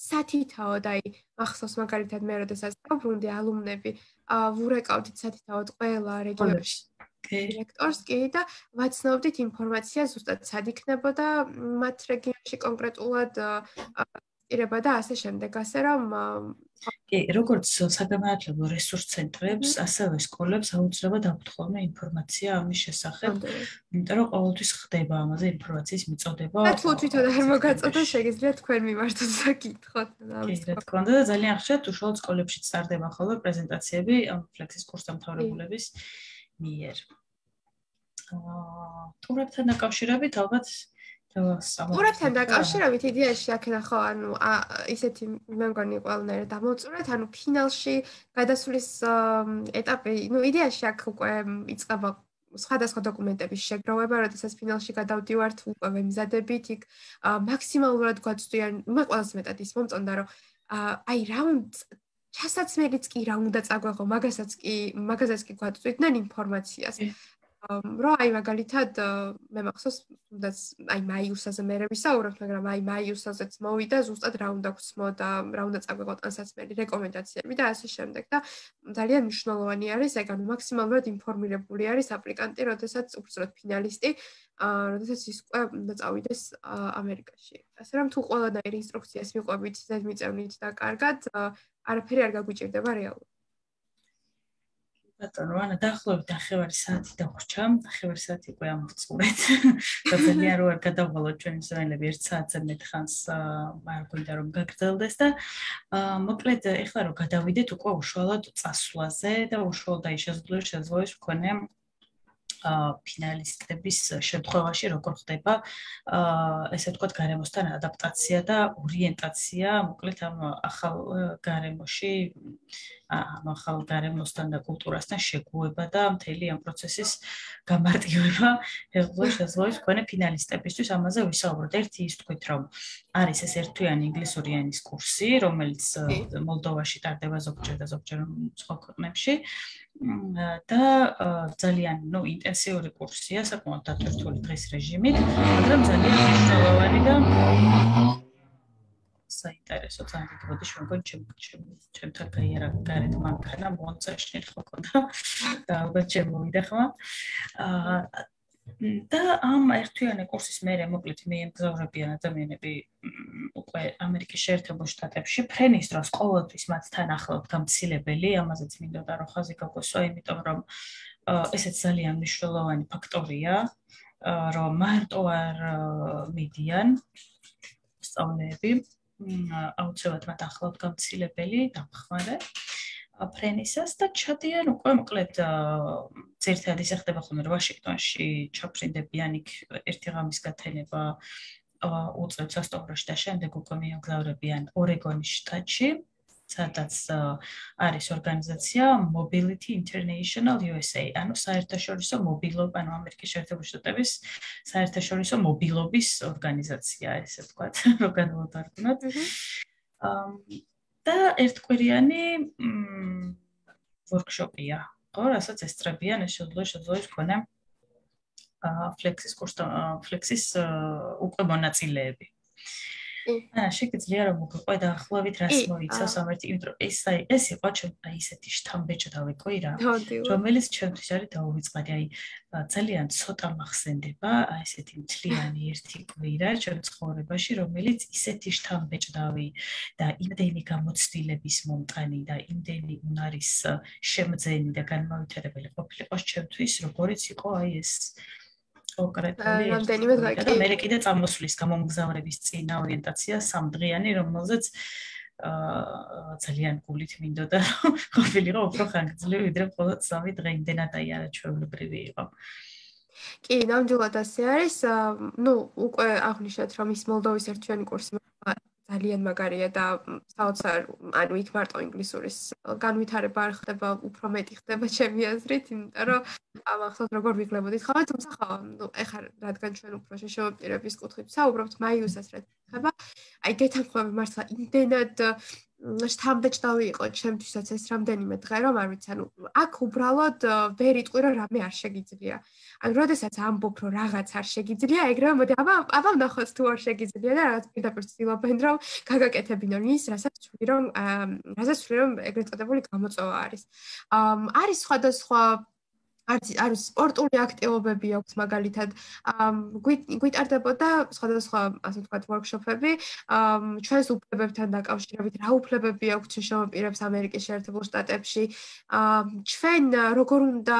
სათითაოდ აი მახსოვს მაგალითად მე როდესაც დავბრუნდი ალუმნები ვურეკავდით სათითაოდ ყველა რეგიონში დირექტორს კი და ვაცნობდით ინფორმაცია ზუსტად სად იქნებოდა მათ რეგიონში კონკრეტულად ირება და ასე შემდეგ, ასე რომ კი, როგორც საგამართლებლო რესურს ცენტრებს, ასევე სკოლებს აუცილებლად აქვთ ხოლმე ინფორმაცია ამის შესახებ, იმიტომ რომ ყოველთვის ხდება ამაზე ინფორმაციის მიწოდება. და თუ თვითონ არ მოგაწოდოს, შეგიძლიათ თქვენ მიმართოთ და გითხოთ. კი, რა თქმა უნდა, და ძალიან ხშირად უშუალოდ სკოლებშიც ტარდება ხოლმე პრეზენტაციები ფლექსის კურსდამთავრებულების მიერ. ტურებთან დაკავშირებით ალბათ ყურებთან დაკავშირებით იდეაში აქედან ხო ანუ ისეთი მე მგონი ყველანაირად დამოწურეთ ანუ ფინალში გადასვლის ეტაპი ნუ იდეაში აქ უკვე იწყება სხვადასხვა დოკუმენტების შეგროვება, როდესაც ფინალში გადავდივართ, უკვე ვემზადებით, იქ მაქსიმალურად გვაწვდიან, მე ყველაზე მეტად ის მომწონდა, რომ აი ჩასაცმელიც კი რა უნდა წაგვეღო, მაგასაც კი გვაწვდიდნენ ინფორმაციას. Რომ აი მაგალითად მე მახსოვს თუნდაც აი მაიუსაზე მე ვისაუბრობ, მაგრამ აი მაიუსაზეც მოვიდა ზუსტად რა უნდა გვსმო და რა უნდა წაგვეღო ტანსაცმელი რეკომენდაციები და ასე შემდეგ და ძალიან მნიშვნელოვანი არის ეგ ანუ მაქსიმალურად ინფორმირებული არის აპლიკანტი, როდესაც უბრალოდ ფინალისტი, როდესაც ის უკვე უნდა წავიდეს ამერიკაში. ასე რომ თუ ყველანაირი ინსტრუქციას მიყვებით ზედმიწევნით და კარგად, არაფერი არ გაგვიჭირდება რეალურად. ბატონო, ანა დაახლოებით 9 საათი დავრჩა, 9 საათი უკვე ამოვწურეთ. და ძალიან რო არ გადავალოთ ჩვენი მსმენელები 1 საათზე მეტ ხანს არ გვინდა რომ გაგრძელდეს და მოკლედ ეხლა რომ გადავიდეთ უკვე უშუალოდ წასვლაზე და უშუალოდ აი შესაძლოა ვქონე ფინალისტების შემთხვევაში როგორ ხდება ესე ვთქვათ გარემოსთან ადაპტაცია და ორიენტაცია მოკლედ ამ ახალ გარემოში ახალ გარემოსთან და კულტურასთან შეგუება და მთელი ამ პროცესის გამარტივება შესაძლოა ვქონე ფინალისტებისთვის ამაზე ვისაუბროთ. ერთი ის თქვით რომ არის ეს ერთთვიანი ინგლისური ენის კურსი რომელიც მოლდოვაში ტარდება ზოგჯერ და ზოგჯერ სხვა ქვეყნებში და ძალიან ინტენსიური კურსია, საკმაოდ დატვირთული დღის რეჟიმით, მაგრამ ძალიან მნიშვნელოვანი და საინტერესო ძალიან დიდი ბოდიში მგონი ჩემთან გაიარა გარეთ მანქანა მონწეშნი ხო ქონდა და ალბათ შემოვიდა ხმა და ამ ერთთვიანი კურსის მერე მოკლედ მიემგზავრებიან ადამიანები უკვე ამერიკის შეერთებულ შტატებში ფრენის დროს ყოველთვის მათთან ახლად გამცილებელი, ამაზეც მინდოდა რომ ხაზი გაგვესვა, იმიტომ რომ ესეც ძალიან მნიშვნელოვანი ფაქტორია, რომ მარტო არ მიდიან სწავლეები, აუცილებლად მათ ახლად გამცილებელი დამხმარე ფრენისას და ჩადიან უკვე მოკლედ ძირითადად ისე ხდება ხოლმე რომ ვაშინგტონში ჩაფრინდებიან იქ ერთი ღამის გათენება უწევთ სასტუმროში და შემდეგ უკვე მიემგზავრებიან ორეგონის შტატში, სადაც არის ორგანიზაცია Mobility International USA, ანუ საერთაშორისო მობილობა, ანუ ამერიკის შეერთებული შტატების საერთაშორისო მობილობის ორგანიზაცია, ესე ვთქვათ, რომ განვადარდნოთ. და ერთკვირიანი ვორქშოპია, ხო, რასაც ესწრებიან, ეს შესაძლოა ვქონე ფლექსის უკვე მონაწილეები. შეგიძლია რომ მოგვიყვე დაახლოებით რას მოიცავს ამერთი, იმიტომ რომ ეს იყო ისეთი შთამბეჭდავი კვირა, რომელიც ჩემთვის არის დაუვიწყარი, აი ძალიან ცოტა მახსენდება ესეთი მთლიანი ერთი კვირა ჩემ ცხოვრებაში, რომელიც ისეთი შთამბეჭდავი და იმდენი გამოცდილების მომტანი და იმდენი უნარის შემძენი და განმავითარებელი ყოფილიყო ჩემთვის, როგორიც იყო აი ეს კონკრეტული და მე კიდე წამოსვლის გამომგზავრების წინა ორიენტაცია სამდღიანი, რომელზეც ძალიან გულით მინდოდა რომ ყოფილიყო უფრო ხანგრძლივი ვიდრე მხოლოდ 3 დღე, იმდენად აი არაჩვეულებრივი იყო. კი, ნამდვილად ასე არის. უკვე აღნიშნეთ რომ ის მოლდოვის ერთთვიანი კურსი ძალიან მაგარია და საოცარ, ანუ იქ მარტო ინგლისურის განვითარება არ ხდება, უფრო მეტი ხდება ჩემი აზრით, იმიტომ რომ ახლა როგორ ვიგლებოდით ხოლმე, თუმცა ხო, ეხლა რადგან ჩვენ უფრო შეშოვაპირების კუთხით საუბრობთ, მაიუსას რაც ხდება, აი გეთანხმები მართლა იმდენად შთამბეჭდავი იყო ჩემთვისაც ეს რამდენიმე დღე, რომ არ ვიცი, ანუ აქ უბრალოდ ვერ იტყვი რომ რამე არ შეგიძლია. ანუ როდესაც ამბობ რომ რაღაც არ შეგიძლია, ეგრევე მოდი აბა ვნახოთ თუ არ შეგიძლია და რაღაც პირდაპირ ცდილობენ რომ გაგაკეთებინონ ის, რასაც ვთვლი რომ ეგრეთ წოდებული გამოწვევა არის. არის სხვადასხვა არის სპორტული აქტივობები აქვს მაგალითად გვიტარდებოდა სხვადასხვა ასე ვთქვათ ვორქშოპები ჩვენს უფლებებთან დაკავშირებით რა უფლებები აქვს შეშოვაპირებს ამერიკის შეერთებულ შტატებში ჩვენ როგორ უნდა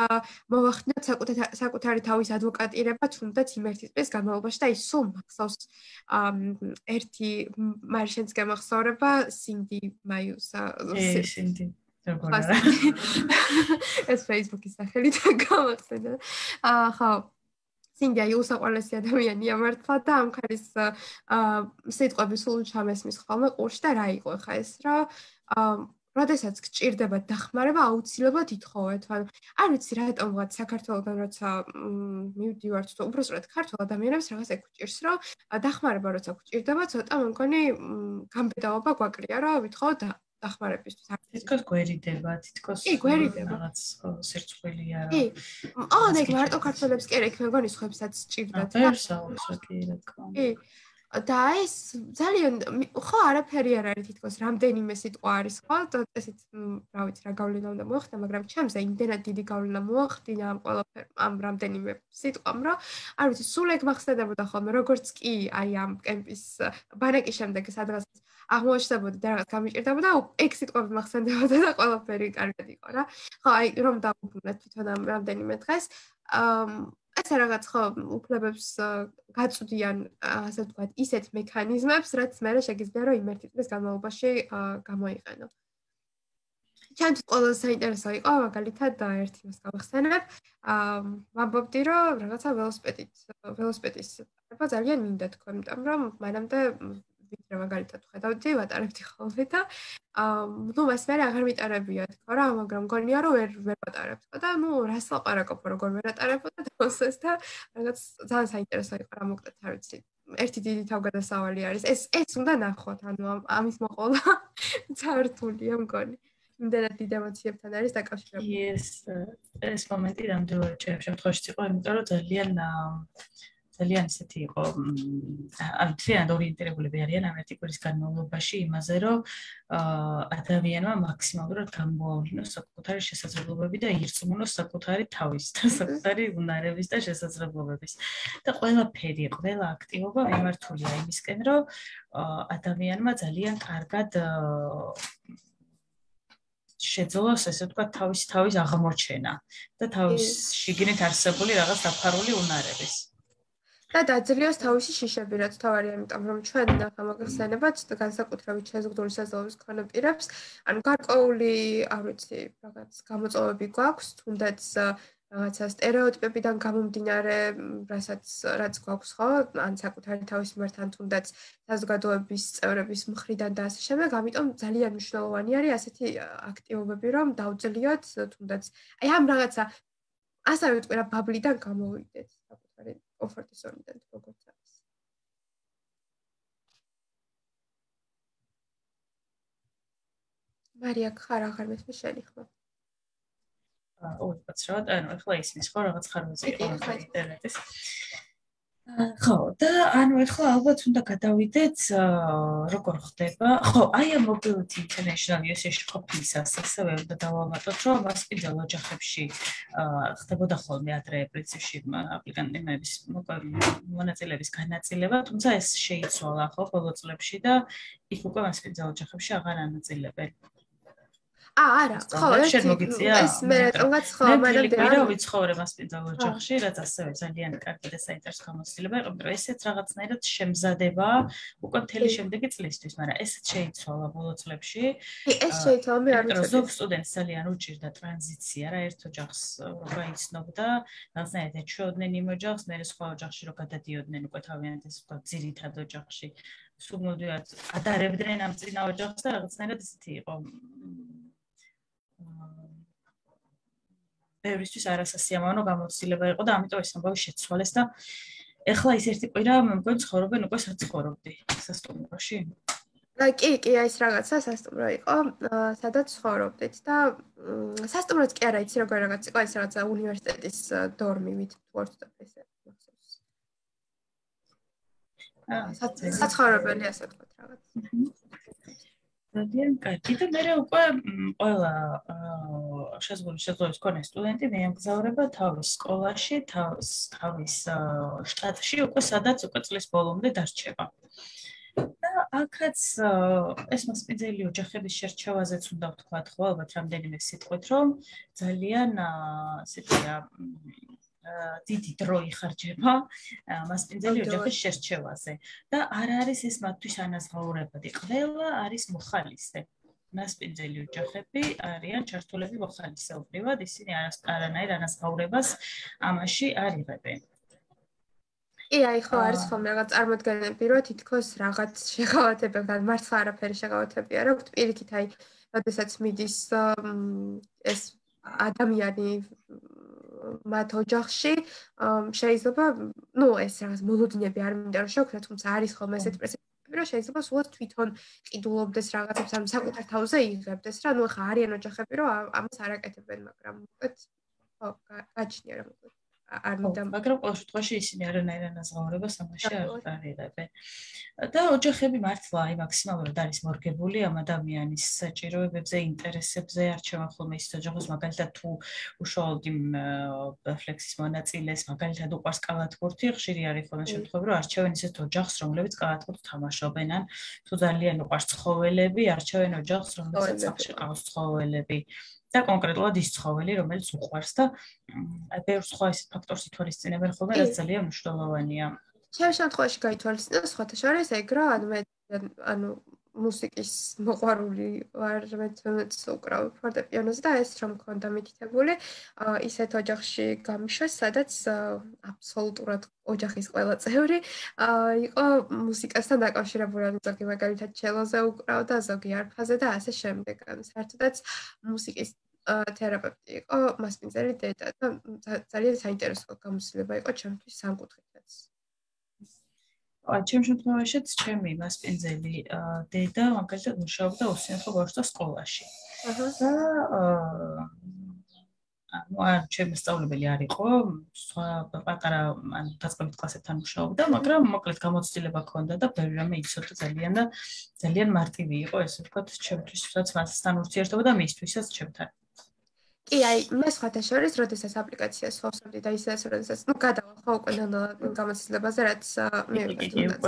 მოვახდინოთ საკუთარი თავის ადვოკატირება თუნდაც იმ ერთი წლის განმავლობაში და ის სულ მახსოვს ერთი მარშენს გამახსოვრება სინდი მაიუსა სინდი ეს Facebook-ის სახელით გამახსენდა. ხო. სინდია იუსაყვალესი ადამიანია მართლა და ამ ხარის სიტყვები სულ ჩამესმის ხოლმე ყურში და რა იყო ხა ეს რა როდესაც გჭირდება დახმარება აუცილებლად ითხოვეთ. ანუ არ ვიცი რატომღაც საქართველოსთან როცა მივდივართ თუ უბრალოდ ქართულ ადამიანებს რაღაც ეგვჭირს რომ დახმარება როცა გჭირდება ცოტა მე მგონი გამბედაობა გვაკრია რომ ვითხოვოთ დახმარებისთვის. თითქოს გვერიდება, თითქოს რაღაც სირცხვილია რა. კი. ნეგ მარტო ქართველებს კი არა, იქ მე მგონი სხვებსაც სჭირდათ. პერსაულსა კი რა თქმა უნდა. კი. და ეს ძალიან ხო არაფერი არ არის თითქოს რამდენიმე სიტყვა არის ხო ესეც რა ვიცი რა გავლენა უნდა მოახდინა მაგრამ ჩემზე იმდენად დიდი გავლენა მოახდინა ამ ყველაფერ ამ რამდენიმე სიტყვამ რომ არ ვიცი სულ ეგ მახსენდებოდა ხოლმე როგორც კი აი ამ კემპის ბანაკის შემდეგ სადღაც აღმოჩნდებოდა და რაღაც გამიჭირდებოდა ეგ სიტყვები მახსენდებოდა და ყველაფერი კარგად იყო რა ხო აი რომ დავუბრუნდეთ თვითონ ამ რამდენიმე დღეს ეს რაღაც ხო უფლებებს გაწვდიან ასე ვთქვათ ისეთ მექანიზმებს რაც მე შეგიძლია რომ იმ ერთი წლის განმავლობაში გამოიყენო. ჩემთვის ყველაზე საინტერესო იყო მაგალითად ერთი მას გავახსენებ ვამბობდი რომ რაღაცა ველოსიპედის ტარება ძალიან მინდა თქვენ იმიტომ რომ მანამდე ვიდრე მაგალითად ხედავდი ვატარებდი ხოლმე და ნუ მას მე აღარ მიტარებია თქო რა მაგრამ მგონია რომ ვერ ვატარებთ და ნუ რას ლაპარაკობ როგორ ვერ ატარებოდა და მოსეს და რაღაც ძალიან საინტერესო იყო რა მოკლედ არ ვიცი ერთი დიდი თავგადასავალი არის ეს უნდა ნახოთ ანუ ამის მოყოლა ძართულია მგონი იმდენად დიდ ემოციებთან არის დაკავშირებული ეს მომენტი ნამდვილად შემთხვევაში იყო იმიტომ რომ ძალიან ისეთი იყო ან ძალიან ორიენტირებულები არიან ამ ერთი კვირის განმავლობაში იმაზე რომ ადამიანმა მაქსიმალურად გამოავლინოს საკუთარი შესაძლებლობები და ირწმუნოს საკუთარი თავის და საკუთარი უნარების და შესაძლებლობების და ყველაფერი ყველა აქტივობა მიმართულია იმისკენ რომ ადამიანმა ძალიან კარგად შეძლოს ესე ვთქვათ თავის აღმოჩენა და თავის შიგნით არსებული რაღაც დაფარული უნარების და დაძლიოს თავისი შიშები, რაც თავარია, იმიტომ რომ ჩვენ ნახამაგხსენებად განსაკუთრებით შეზღუდული საზოგადოების მქონე პირებს, ანუ გარკვეული, არ ვიცი, რაღაც გამოწვევები გვაქვს, თუნდაც რაღაცა სტერეოტიპებიდან გამომდინარე, რაც გვაქვს, ხო, ან საკუთარი თავის მიმართ, ან თუნდაც საზოგადოების წევრების მხრიდან და ასე შემდეგ, ამიტომ ძალიან მნიშვნელოვანი არის ასეთი აქტივობები, რომ დავძლიოთ თუნდაც აი ამ რაღაცა ასევე ვიტყვი რა ბაბლიდან გამოვიდეთ საკუთარი კომფორტის ზონიდან როგორც არის. მარია ხარ აღარ მესმის შენი ხმა. უცბად, ანუ ახლა ისმის ხო რაღაც ხარვაზე იყო ინტერნეტის. ხო, და ანუ ახლა ალბათ უნდა გადავიდეთ როგორ ხდება. ხო, აი ამ Mobility International USA-ში ყოფნისას ასევე უნდა დავამატოთ, რომ მასპინძელ ოჯახებში ხდებოდა ხოლმე ადრე პრინციპში აპლიკანტების მონაწილეების განაწილება, თუმცა ეს შეიცვალა ხო ბოლო წლებში და იქ უკვე მასპინძელ ოჯახებში აღარ ანაწილებენ. არა, ხო, ეს მე რატომღაც ხო, მანამდე არა ვიცხოვრე მასპინძელ ოჯახში, რაც ასევე ძალიან კარგი და საინტერესო გამოცდილება იყო, რომ ესეც რაღაცნაირად შემზადება უკვე მთელი შემდეგი წლისთვის, მაგრამ ესეც შეიცვალა ბოლო წლებში. ეს შეიცვალა, მე არ ვიცი. ზოგ სტუდენტს ძალიან უჭირდა ტრანზიცია რა, ერთ ოჯახს რო გაიცნობდა, რაღაცნაირად ეჩვეოდნენ იმ ოჯახს, მე სხვა ოჯახში რო გადადიოდნენ უკვე თავიანთ ეს ვთქვათ ძირითად ოჯახში. სულ მოდიოდ ადარებდნენ ამ წინა ოჯახს და რაღაცნაირად ისეთი იყო ბევრისთვის არასასიამოვნო გამოცდილება იყო და ამიტომ ეს ამბავი შეცვალეს და ეხლა ის ერთი კვირა მე მგონი ცხოვრობენ უკვე საცხოვრობდი სასტუმროში. კი, ეს რაღაცა სასტუმრო იყო, სადაც ცხოვრობდით და სასტუმროც კი არა იცი როგორ რაღაც იყო, ეს რაღაცა უნივერსიტეტის დორმივით ვორდ ესე მახსოვს. საცხოვრებელი ასე ვთქვათ რაღაც. ძალიან კარგი და მე უკვე ყველა შეზღუდული შესაძლებლობის მქონე სტუდენტი მიემგზავრება თავის სკოლაში, თავის შტატში, უკვე სადაც უკვე წლის ბოლომდე დარჩება. და აქაც ეს მასპინძელი ოჯახების შერჩევაზეც უნდა ვთქვათ, ხო, ალბათ რამდენიმე სიტყვით, რომ ძალიან ესეთია დიდი დრო იხარჯება მასპინძელი ოჯახის შერჩევაზე და არ არის ეს მათთვის ანაზღაურებადი. ყველა არის მოხალისე. მასპინძელი ოჯახები არიან ჩართულები მოხალისეობრივად, ისინი არანაირ ანაზღაურებას ამაში არ იღებენ. კი, აი ხო არის ხოლმე რაღაც წარმოდგენები, რომ თითქოს რაღაც შეღავათებებთან მართლა არაფერი შეღავათები არ აქვს. პირიქით აი, როდესაც მიდის ეს ადამიანი მათ ოჯახში, შეიძლება, ну, ეს რაღაც მოლოდინები არ მინდა რომ შევქმნათ, თუმცა არის ხოლმე ესეთი პრეცედენტები, რომ შეიძლება სულაც თვითონ ყიდულობდეს რაღაცებს, ან საკუთარ თავზე იღებდეს რა. ну, ხა არიან ოჯახები, რომ ამას არ აკეთებენ, მაგრამ უკეთ ხო, გაჩნია რა მოკლედ. არ მინდა მაგრამ ყოველ შემთხვევაში ისინი არანაირ ანაზღაურებას ამაში არ არიღებენ. და ოჯახები მართლა აი მაქსიმალურად არის მორგებული ამ ადამიანის საჭიროებებზე, ინტერესებზე, არჩევენ ხოლმე ის ოჯახოს, მაგალითად თუ უშუალოდ იმ ფლექსის მონაწილეს, მაგალითად უყვარს კალათბურთი, ხშირი არის ხოლმე შემთხვევები, რომ არჩევენ ისეთ ოჯახს, რომლებიც კალათბურთს თამაშობენ, ან თუ ძალიან უყვარს ცხოველები, არჩევენ ოჯახს, რომელსაც სახლში ყავს ცხოველები. და კონკრეტულად ის ცხოველი, რომელიც უყვარს და ბევრ სხვა ისეთ ფაქტორს ითვალისწინებენ ხოლმე, რაც ძალიან მნიშვნელოვანია. ჩემ შემთხვევაში გაითვალისწინა სხვათა შორის ეგ რა, ანუ მუსიკის მოყვარული ვარ, მეც უკრავ ფორტეპიანოზე და ეს რომ მქონდა მითითებული, ისეთ ოჯახში გამიშვეს, სადაც აბსოლუტურად ოჯახის ყველა წევრი იყო მუსიკასთან დაკავშირებული, ზოგი მაგალითად ჩელოზე უკრავდა, ზოგი არფაზე და ასე შემდეგ. საერთოდაც მუსიკის თერაპევტი იყო მასპინძელი დედა და ძალიან საინტერესო გამოცდილება იყო ჩემთვის სამკუთხედაც. ჩემ შემთხვევაშიც ჩემი მასპინძელი დედა მაგალითად მუშაობდა უსინათლო ბავშვთა სკოლაში. და ანუ ჩემი მასწავლებელი არ იყო, სხვა პატარა ან დაწყებით კლასებთან მუშაობდა, მაგრამ მოკლედ გამოცდილება ჰქონდა და ბევრი რამე იცოდა ძალიან და ძალიან მარტივი იყო, ესე ვთქვათ, ჩემთვისაც მასთან ურთიერთობა და მისთვისაც ჩემთან. კი, აი, მე სხვათა შორის, როდესაც აპლიკაციას ვავსებდი და ისედაც, როდესაც, გადავალ ხო უკვე გამოცდილებაზე, რაც მივიღეთ.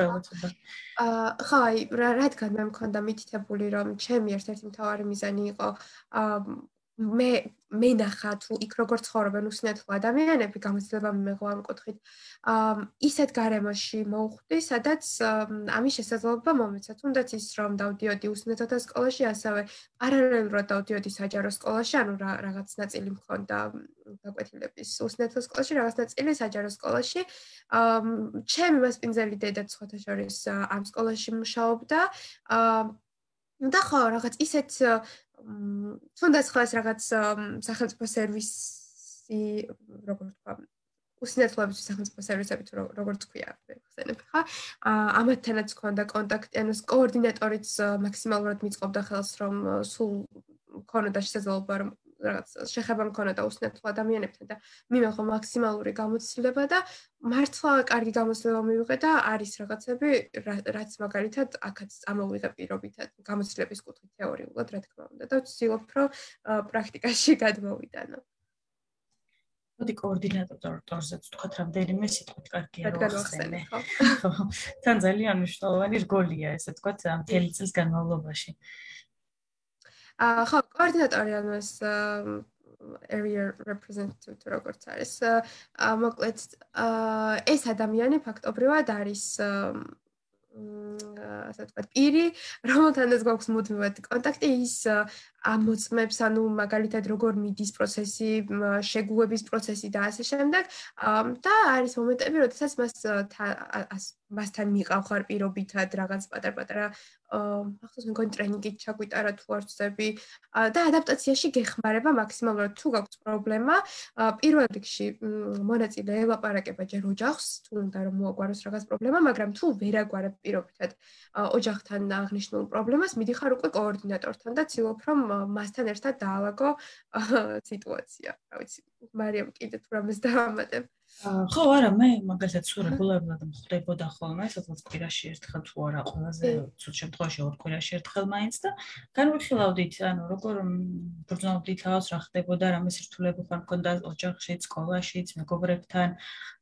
ხო, აი, რადგან მე მქონდა მითითებული, რომ ჩემი ერთ-ერთი მთავარი მიზანი იყო მე ნახა თუ იქ როგორ ცხოვრობენ უსინათლო ადამიანები, გამოცდილება მიმეღო ამ კუთხით. ისეთ გარემოში მოვხვდი, სადაც ამის შესაძლებლობა მომეცა. თუნდაც ის რომ დავდიოდი უსინათლოთა სკოლაში, ასევე პარალელურად დავდიოდი საჯარო სკოლაში, ანუ რაღაც ნაწილი მქონდა გაკვეთილების უსინათლო სკოლაში, რაღაც ნაწილი საჯარო სკოლაში. ჩემი მასპინძელი დედაც სხვათა შორის ამ სკოლაში მუშაობდა. და ხო, რაღაც ისეთ თუნდაც ხო ეს რაღაც სახელმწიფო სერვისი, როგორ თქვა, უსინათლოების სახელმწიფო სერვისები თუ როგორ თქვია, ხსენებ ხა. ამათთანაც ჰქონდა კონტაქტი, ანუ კოორდინატორიც მაქსიმალურად მიწყობდა ხელს, რომ სულ მქონოდა შესაძლებლობა, რომ რაღაც შეხება მქონოდა უსინათლო ადამიანებთან და მიმეღო მაქსიმალური გამოცდილება და მართლა კარგი გამოცდილება მივიღე და არის რაღაცები, რაც მაგალითად აქაც წამოვიღე პირობითად გამოცდილების კუთხით თეორიულად, რა თქმა უნდა, და ვცდილობ, რომ პრაქტიკაში გადმოვიტანო. მოდი კოორდინატორზეც ვთქვათ რამდენიმე სიტყვით კარგია რომ ახსენე. თან ძალიან მნიშვნელოვანი რგოლია, ესე ვთქვათ, მთელი წლის განმავლობაში. ხო, კოორდინატორი ამას area representative როგორც არის. მოკლედ ეს ადამიანი ფაქტობრივად არის ასე ვთქვათ, პირი, რომელთანაც გვაქვს მუდმივად კონტაქტი, ის ამოწმებს, ანუ მაგალითად როგორ მიდის პროცესი, შეგუების პროცესი და ასე შემდეგ. და არის მომენტები, როდესაც მასთან მიყავხარ პირობითად რაღაც პატარ-პატარა ახსოვს მგონი ტრენინგით ჩაგვიტარა თუ არ ვწდები და ადაპტაციაში გეხმარება მაქსიმალურად თუ გაქვს პრობლემა. პირველ რიგში მონაწილე ელაპარაკება ჯერ ოჯახს, თუ უნდა რომ მოაგვაროს რაღაც პრობლემა, მაგრამ თუ ვერ აგვარებ პირობითად ოჯახთან აღნიშნულ პრობლემას, მიდიხარ უკვე კოორდინატორთან და ცდილობ რომ მასთან ერთად დაალაგო სიტუაცია. რა ვიცი, მარიამ კიდე თუ რამეს დავამატებ. ხო, არა, მე მაგალითად სულ რეგულარულად მხვდებოდა ხოლმე, სადღაც კვირაში ერთხელ თუ არა, ყველაზე ცუდ შემთხვევაში ორ კვირაში ერთხელ მაინც და განვიხილავდით, ანუ როგორ ბრძნობდით თავს, რა ხდებოდა, რამე სირთულეები ხარ მქონდა ოჯახშიც, სკოლაშიც, მეგობრებთან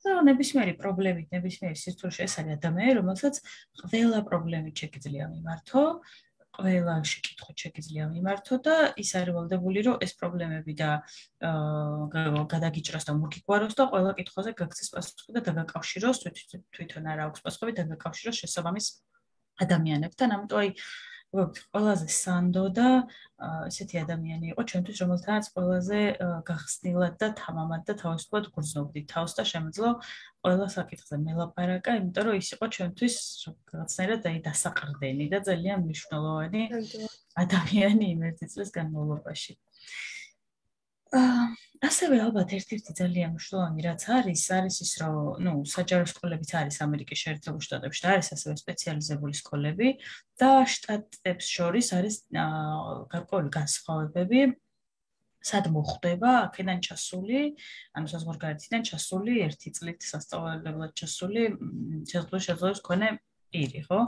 და ნებისმიერი პრობლემით, ნებისმიერი სირთულეში ეს არის ადამიანი, რომელსაც ყველა პრობლემით შეგიძლია მიმართო. ყველა შეკითხვით შეგიძლია მიმართო და ის არის ვალდებული, რომ ეს პრობლემები და გადაგიჭრას და მოგიგვაროს და ყველა კითხვაზე გაქცეს პასუხი და დაგაკავშიროს თვითონ არა აქვს პასუხები, დაგაკავშიროს შესაბამის ადამიანებთან. ამიტომ აი ყველაზე სანდო და ესეთი ადამიანი იყო ჩვენთვის, რომელთანაც ყველაზე გახსნილად და თამამად და თავისუფლად გრძნობდით თავს და შემეძლო ყველა საკითხზე მელაპარაკა, იმიტომ რომ ის იყო ჩვენთვის რაღაცნაირად დასაყრდენი და ძალიან მნიშვნელოვანი ადამიანი იმ ერთი წლის განმავლობაში. ასევე ალბათ ერთ-ერთი ძალიან მნიშვნელოვანი რაც არის ის რომ საჯარო სკოლებიც არის ამერიკის შეერთებულ შტატებში და არის ასევე სპეციალიზებული სკოლები და შტატებს შორის არის გარკვეული განსხვავებები სად მოხდება აქედან ჩასული ანუ საზღვარგარეთიდან ჩასული ერთი წლით სასწავლებლად ჩასული შესაძლოა გქონე პირი ხო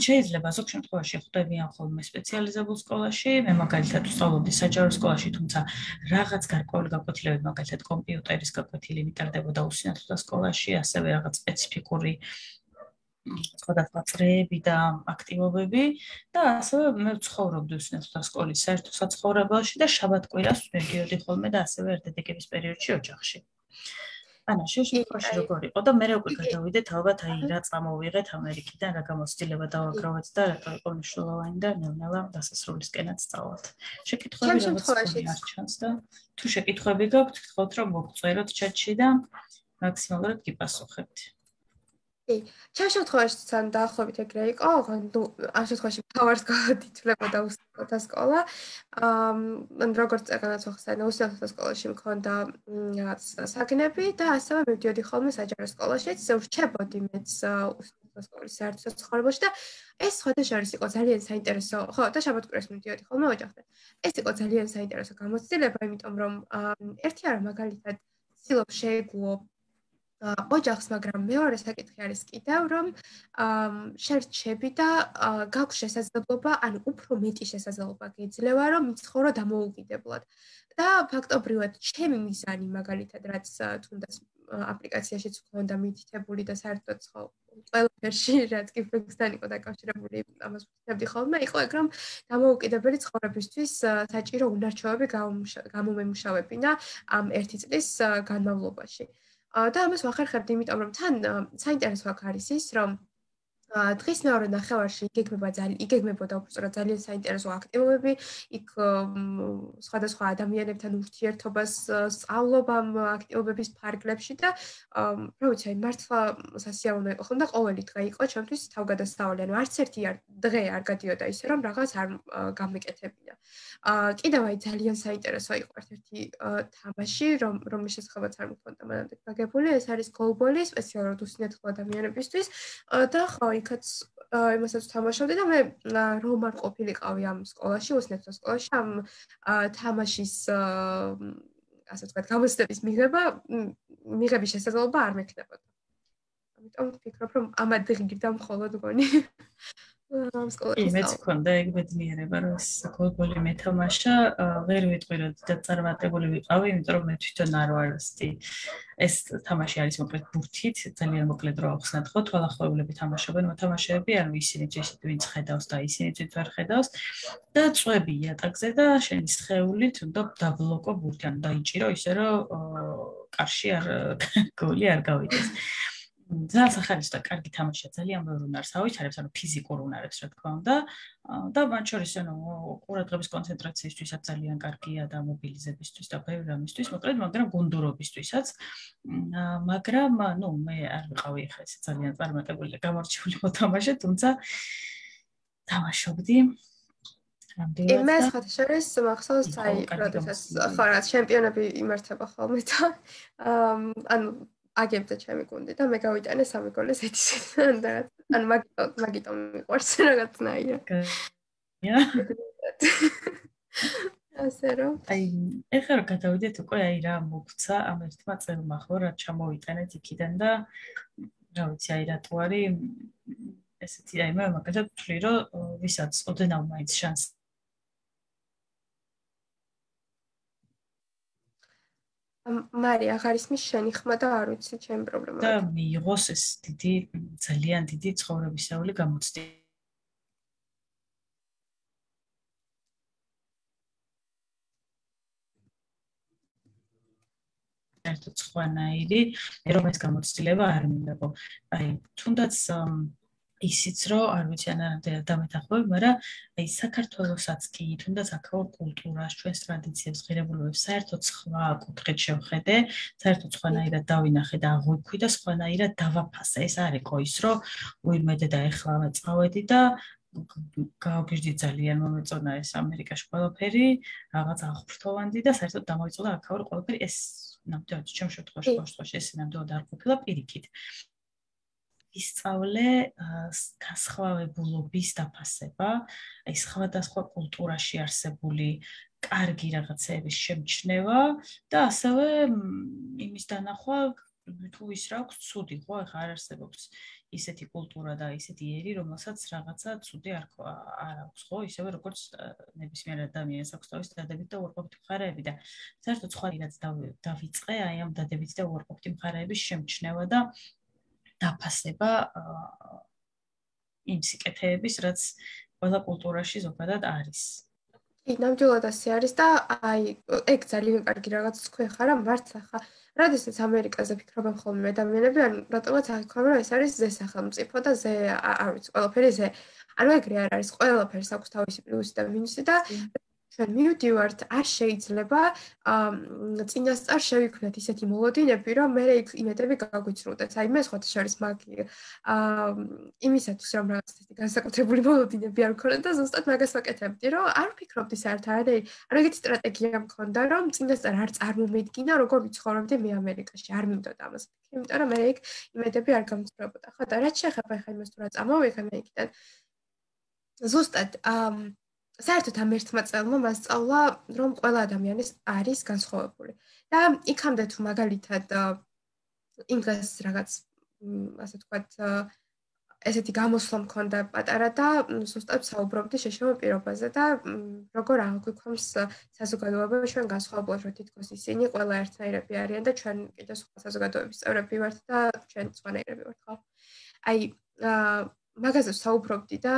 შეიძლება ზოგ შემთხვევაში ხვდებიან ხოლმე სპეციალიზებულ სკოლაში, მე მაგალითად ვსწავლობდი საჯარო სკოლაში, თუმცა რაღაც გარკვეული გაკვეთილებები, მაგალითად კომპიუტერის გაკვეთილი მიტარდებოდა უსინათლოთა სკოლაში, ასევე რაღაც სპეციფიკური სხვადასხვა წრეები და აქტივობები და ასევე მე ვცხოვრობდი უსინათლოთა სკოლის საერთო საცხოვრებელში და შაბათ-კვირას მივდიოდი ხოლმე და ასევე ერთადეკების პერიოდში ოჯახში. ანა, შეშფოთში როგორ იყო და მე უკვე გადავიდეთ ალბათ რა წამოვიღეთ ამერიკიდან, რა გამოცდილება დავაგროვეთ და რა იყო მნიშვნელოვანი და ნელ-ნელა დასასრულისკენაც წავალთ. შეკითხვები რაღაც არ ჩანს და თუ შეკითხვები გაქვთ, გთხოვთ რომ მოგწეროთ ჩატში და მაქსიმალურად გიპასუხებთ. ჩემ შემთხვევაში თან დაახლოებით ეგრე იყო, ამ შემთხვევაში თავარს გადითვლებოდა უსინათლოთა სკოლა. როგორც წეგანაც ვახსენე, უსინათლოთა სკოლაში მქონდა რაღაც საგნები და ასევე მივდიოდი ხოლმე საჯარო სკოლაშიც, ვრჩებოდი მეც უსინათლოთა სკოლის საერთო საცხოვრებელში და ეს სხვადასხვა იყო ძალიან საინტერესო, ხო, და შაბათ-კვირას მივდიოდი ხოლმე ოჯახთან. ეს იყო ძალიან საინტერესო გამოცდილება, იმიტომ რომ ერთი არა მაგალითად ცდილობ შეეგუო ოჯახს, მაგრამ მეორე საკითხი არის კიდევ, რომ შერჩები და გაქვს შესაძლებლობა, ანუ უფრო მეტი შესაძლებლობა გეძლევა, რომ მიცხოვრო დამოუკიდებლად. და ფაქტობრივად, ჩემი მიზანი მაგალითად, რაც თუნდაც აპლიკაციაშიც ჰქონდა მითითებული და საერთოდ ყველაფერში, რაც კი ფექსთან იყო დაკავშირებული, ამას ვთქვი ხოლმე, იყო ეგ, რომ დამოუკიდებელი ცხოვრებისთვის საჭირო უნარჩვევები გამომემუშავებინა ამ ერთი წლის განმავლობაში. და ამას ვახერხებდი, იმიტომ რომ თან საინტერესო აქ არის ის, რომ დღის მეორე ნახევარში იგეგმებოდა უბრალოდ ძალიან საინტერესო აქტივობები, იქ სხვადასხვა ადამიანებთან ურთიერთობას სწავლობ ამ აქტივობების ფარგლებში და რა ვიცი, მართლა სასიამოვნო იყო ხომ და ყოველი დღე იყო ჩემთვის თავგადასავალი, ანუ არც ერთი დღე არ გადიოდა ისე, რომ რაღაც არ გამეკეთებინა. კიდევ ძალიან საინტერესო იყო ერთ-ერთი თამაში, რომლის შესახებაც არ მქონდა მანამდე გაგებული, ეს არის გოლბოლი, სპეციალურად უსინათლო ადამიანებისთვის და ხო, იქაც იმასაც თამაშობდი და მე რომ არ ყოფილიყავი ამ სკოლაში, უსინათლო სკოლაში, ამ თამაშის ასე ვთქვათ, გამოცდების მიღების შესაძლებლობა არ მექნებოდა. ამიტომ ვფიქრობ, რომ ამ ადგილიდან მხოლოდ გონი ამ სკოლაში. მეც მქონდა ეგ ბედნიერება, რომ ეს გოლბოლი მეთამაშა, ვერ ვიტყვი რომ და წარმატებული ვიყავი, იმიტომ რომ მე თვითონ არ ვარ ეს თამაში არის მოკლედ ბურთით, ძალიან მოკლედ რო ახსნათ ხო, თვალახმეულები თამაშობენ მოთამაშეები, ანუ ისინი ისეთ ვინც ხედავს და ისინი ვინც ვერ ხედავს და წვები იატაკზე და შენი სხეულით უნდა დაბლოკო ბურთი, ანუ დაიჭირო ისე რომ კარში გოლი არ გავიდეს. ძალიან სახაριστო და კარგი თამაშია, ძალიან ბევრ უნარს ავითარებს, ანუ ფიზიკურ უნარებს რა თქმა უნდა. და მათ შორის ყურადღების კონცენტრაციისთვისაც ძალიან კარგია და მობილიზებისთვის და ბევრ რამისთვის, მაგრამ გუნდურობისთვისაც. მაგრამ, მე არ ვიყავი ახლა ეს ძალიან წარმატებული და გამორჩეული მოთამაშე, თუმცა თამაშობდი. მე სხვათა შორის მახსოვს, როდესაც ხო რა ჩემპიონები იმართება ხოლმე და ანუ აგებდა ჩემი გუნდი და მე გავიტანე 3 გოლს ეთისიდან და ანუ მაგიტომ მიყვარს რაღაცნაირად. ასე რომ ეხლა რომ გადავიდეთ უკვე რა მოგცა ამ ერთმა წელმა ხო რა ჩამოვიტანეთ იქიდან და რა ვიცი რატო არის ესეთი მე მაგალითად ვთვლი რომ ვისაც ოდნავ მაინც შანსი მარი აღარ ისმის შენი ხმა და არ ვიცი ჩემი პრობლემა. და მიიღოს ეს ძალიან დიდი ცხოვრებისეული გამოცდილება. ერთად სხვანაირი, რომ ეს გამოცდილება არ მიიღო. თუნდაც ისიც რომ არ ვიცი ანამდე დამეთახმები, მაგრამ აი საქართველოსაც კი თუნდაც აქაურ კულტურას, ჩვენს ტრადიციებს, ღირებულებებს საერთოდ სხვა კუთხით შევხედე, საერთოდ სხვანაირად დავინახე და აღვიქვი და სხვანაირად დავაფასე. ეს არ იყო ის, რომ უიმედე და ეხლა წავედი და გავგიჟდი ძალიან მომეწონა ეს ამერიკაში ყველაფერი, რაღაც აღფრთოვანდი და საერთოდ დამოიწოდა აქაური ყველაფერი. ეს ნამდვილად ჩემ შემთხვევაში ეს ნამდვილად არ ყოფილა პირიქით. ისწავლე განსხვავებულობის დაფასება, აი სხვადასხვა კულტურაში არსებული კარგი რაღაცების შემჩნევა და ასევე იმის დანახვა თუ ის რა აქვს ცუდი, ხო, ეხლა არ არსებობს ისეთი კულტურა და ისეთი ერი, რომელსაც რაღაცა ცუდი არ აქვს, ხო, ისევე როგორც ნებისმიერ ადამიანს აქვს თავის დადებითი და უარყოფითი მხარეები და საერთოდ სხვა რაც დავიწყე აი ამ დადებითი და უარყოფითი მხარეების შემჩნევა და დაფასება იმ სიკეთეების, რაც ყველა კულტურაში ზოგადად არის. კი, ნამდვილად ასე არის და აი ეგ ძალიან კარგი რაღაც თქვენ ხარ, მართ ახლა როდესაც ამერიკაზე ფიქრობენ ხოლმე ადამიანები, ან რატომაც აღიქვამენ, რომ ეს არის ზე სახელმწიფო და ზე არ ვიცი, ყველაფერი ზე. ანუ ეგრე არ არის, ყველაფერს აქვს თავისი პლუსი და მინუსი და ჩვენ მივდივართ, არ შეიძლება წინასწარ შევიქმნათ ისეთი მოლოდინები, რომ მე იმედები გაგვიცნუდეს. აი მე სხვათა შორის მაგ იმისათვის რომ რაღაც ისეთი განსაკუთრებული მოლოდინები არ მქონდა და ზუსტად მაგას ვაკეთებდი, რომ არ ვფიქრობდი საერთოდ, არ ეგეთი სტრატეგია მქონდა, რომ წინასწარ არ წარმომედგინა, როგორ ვიცხოვრობდი მე ამერიკაში, არ მინდოდა ამას. იმიტომ რომ მე იქ იმედები არ გამწრებოდა. ხო და რაც შეეხება ხა იმას თუ რა წამოვიღე მე იქიდან. ზუსტად საერთოდ ამ ერთმა წელმა მასწავლა, რომ ყველა ადამიანი არის განსხვავებული. და იქამდე თუ მაგალითად იმ დღეს რაღაც ასე ვთქვათ ესეთი გამოსვლა მქონდა პატარა და ზუსტად საუბრობდი შეშმო პირობაზე და როგორ აღვიქვამს საზოგადოება ჩვენ განსხვავებულად რომ თითქოს ისინი ყველა ერთნაირები არიან და ჩვენ კიდე სხვა საზოგადოების წევრები ვართ და ჩვენ სხვანაირები ვართ, ხო? აი მაგაზე საუბრობდი და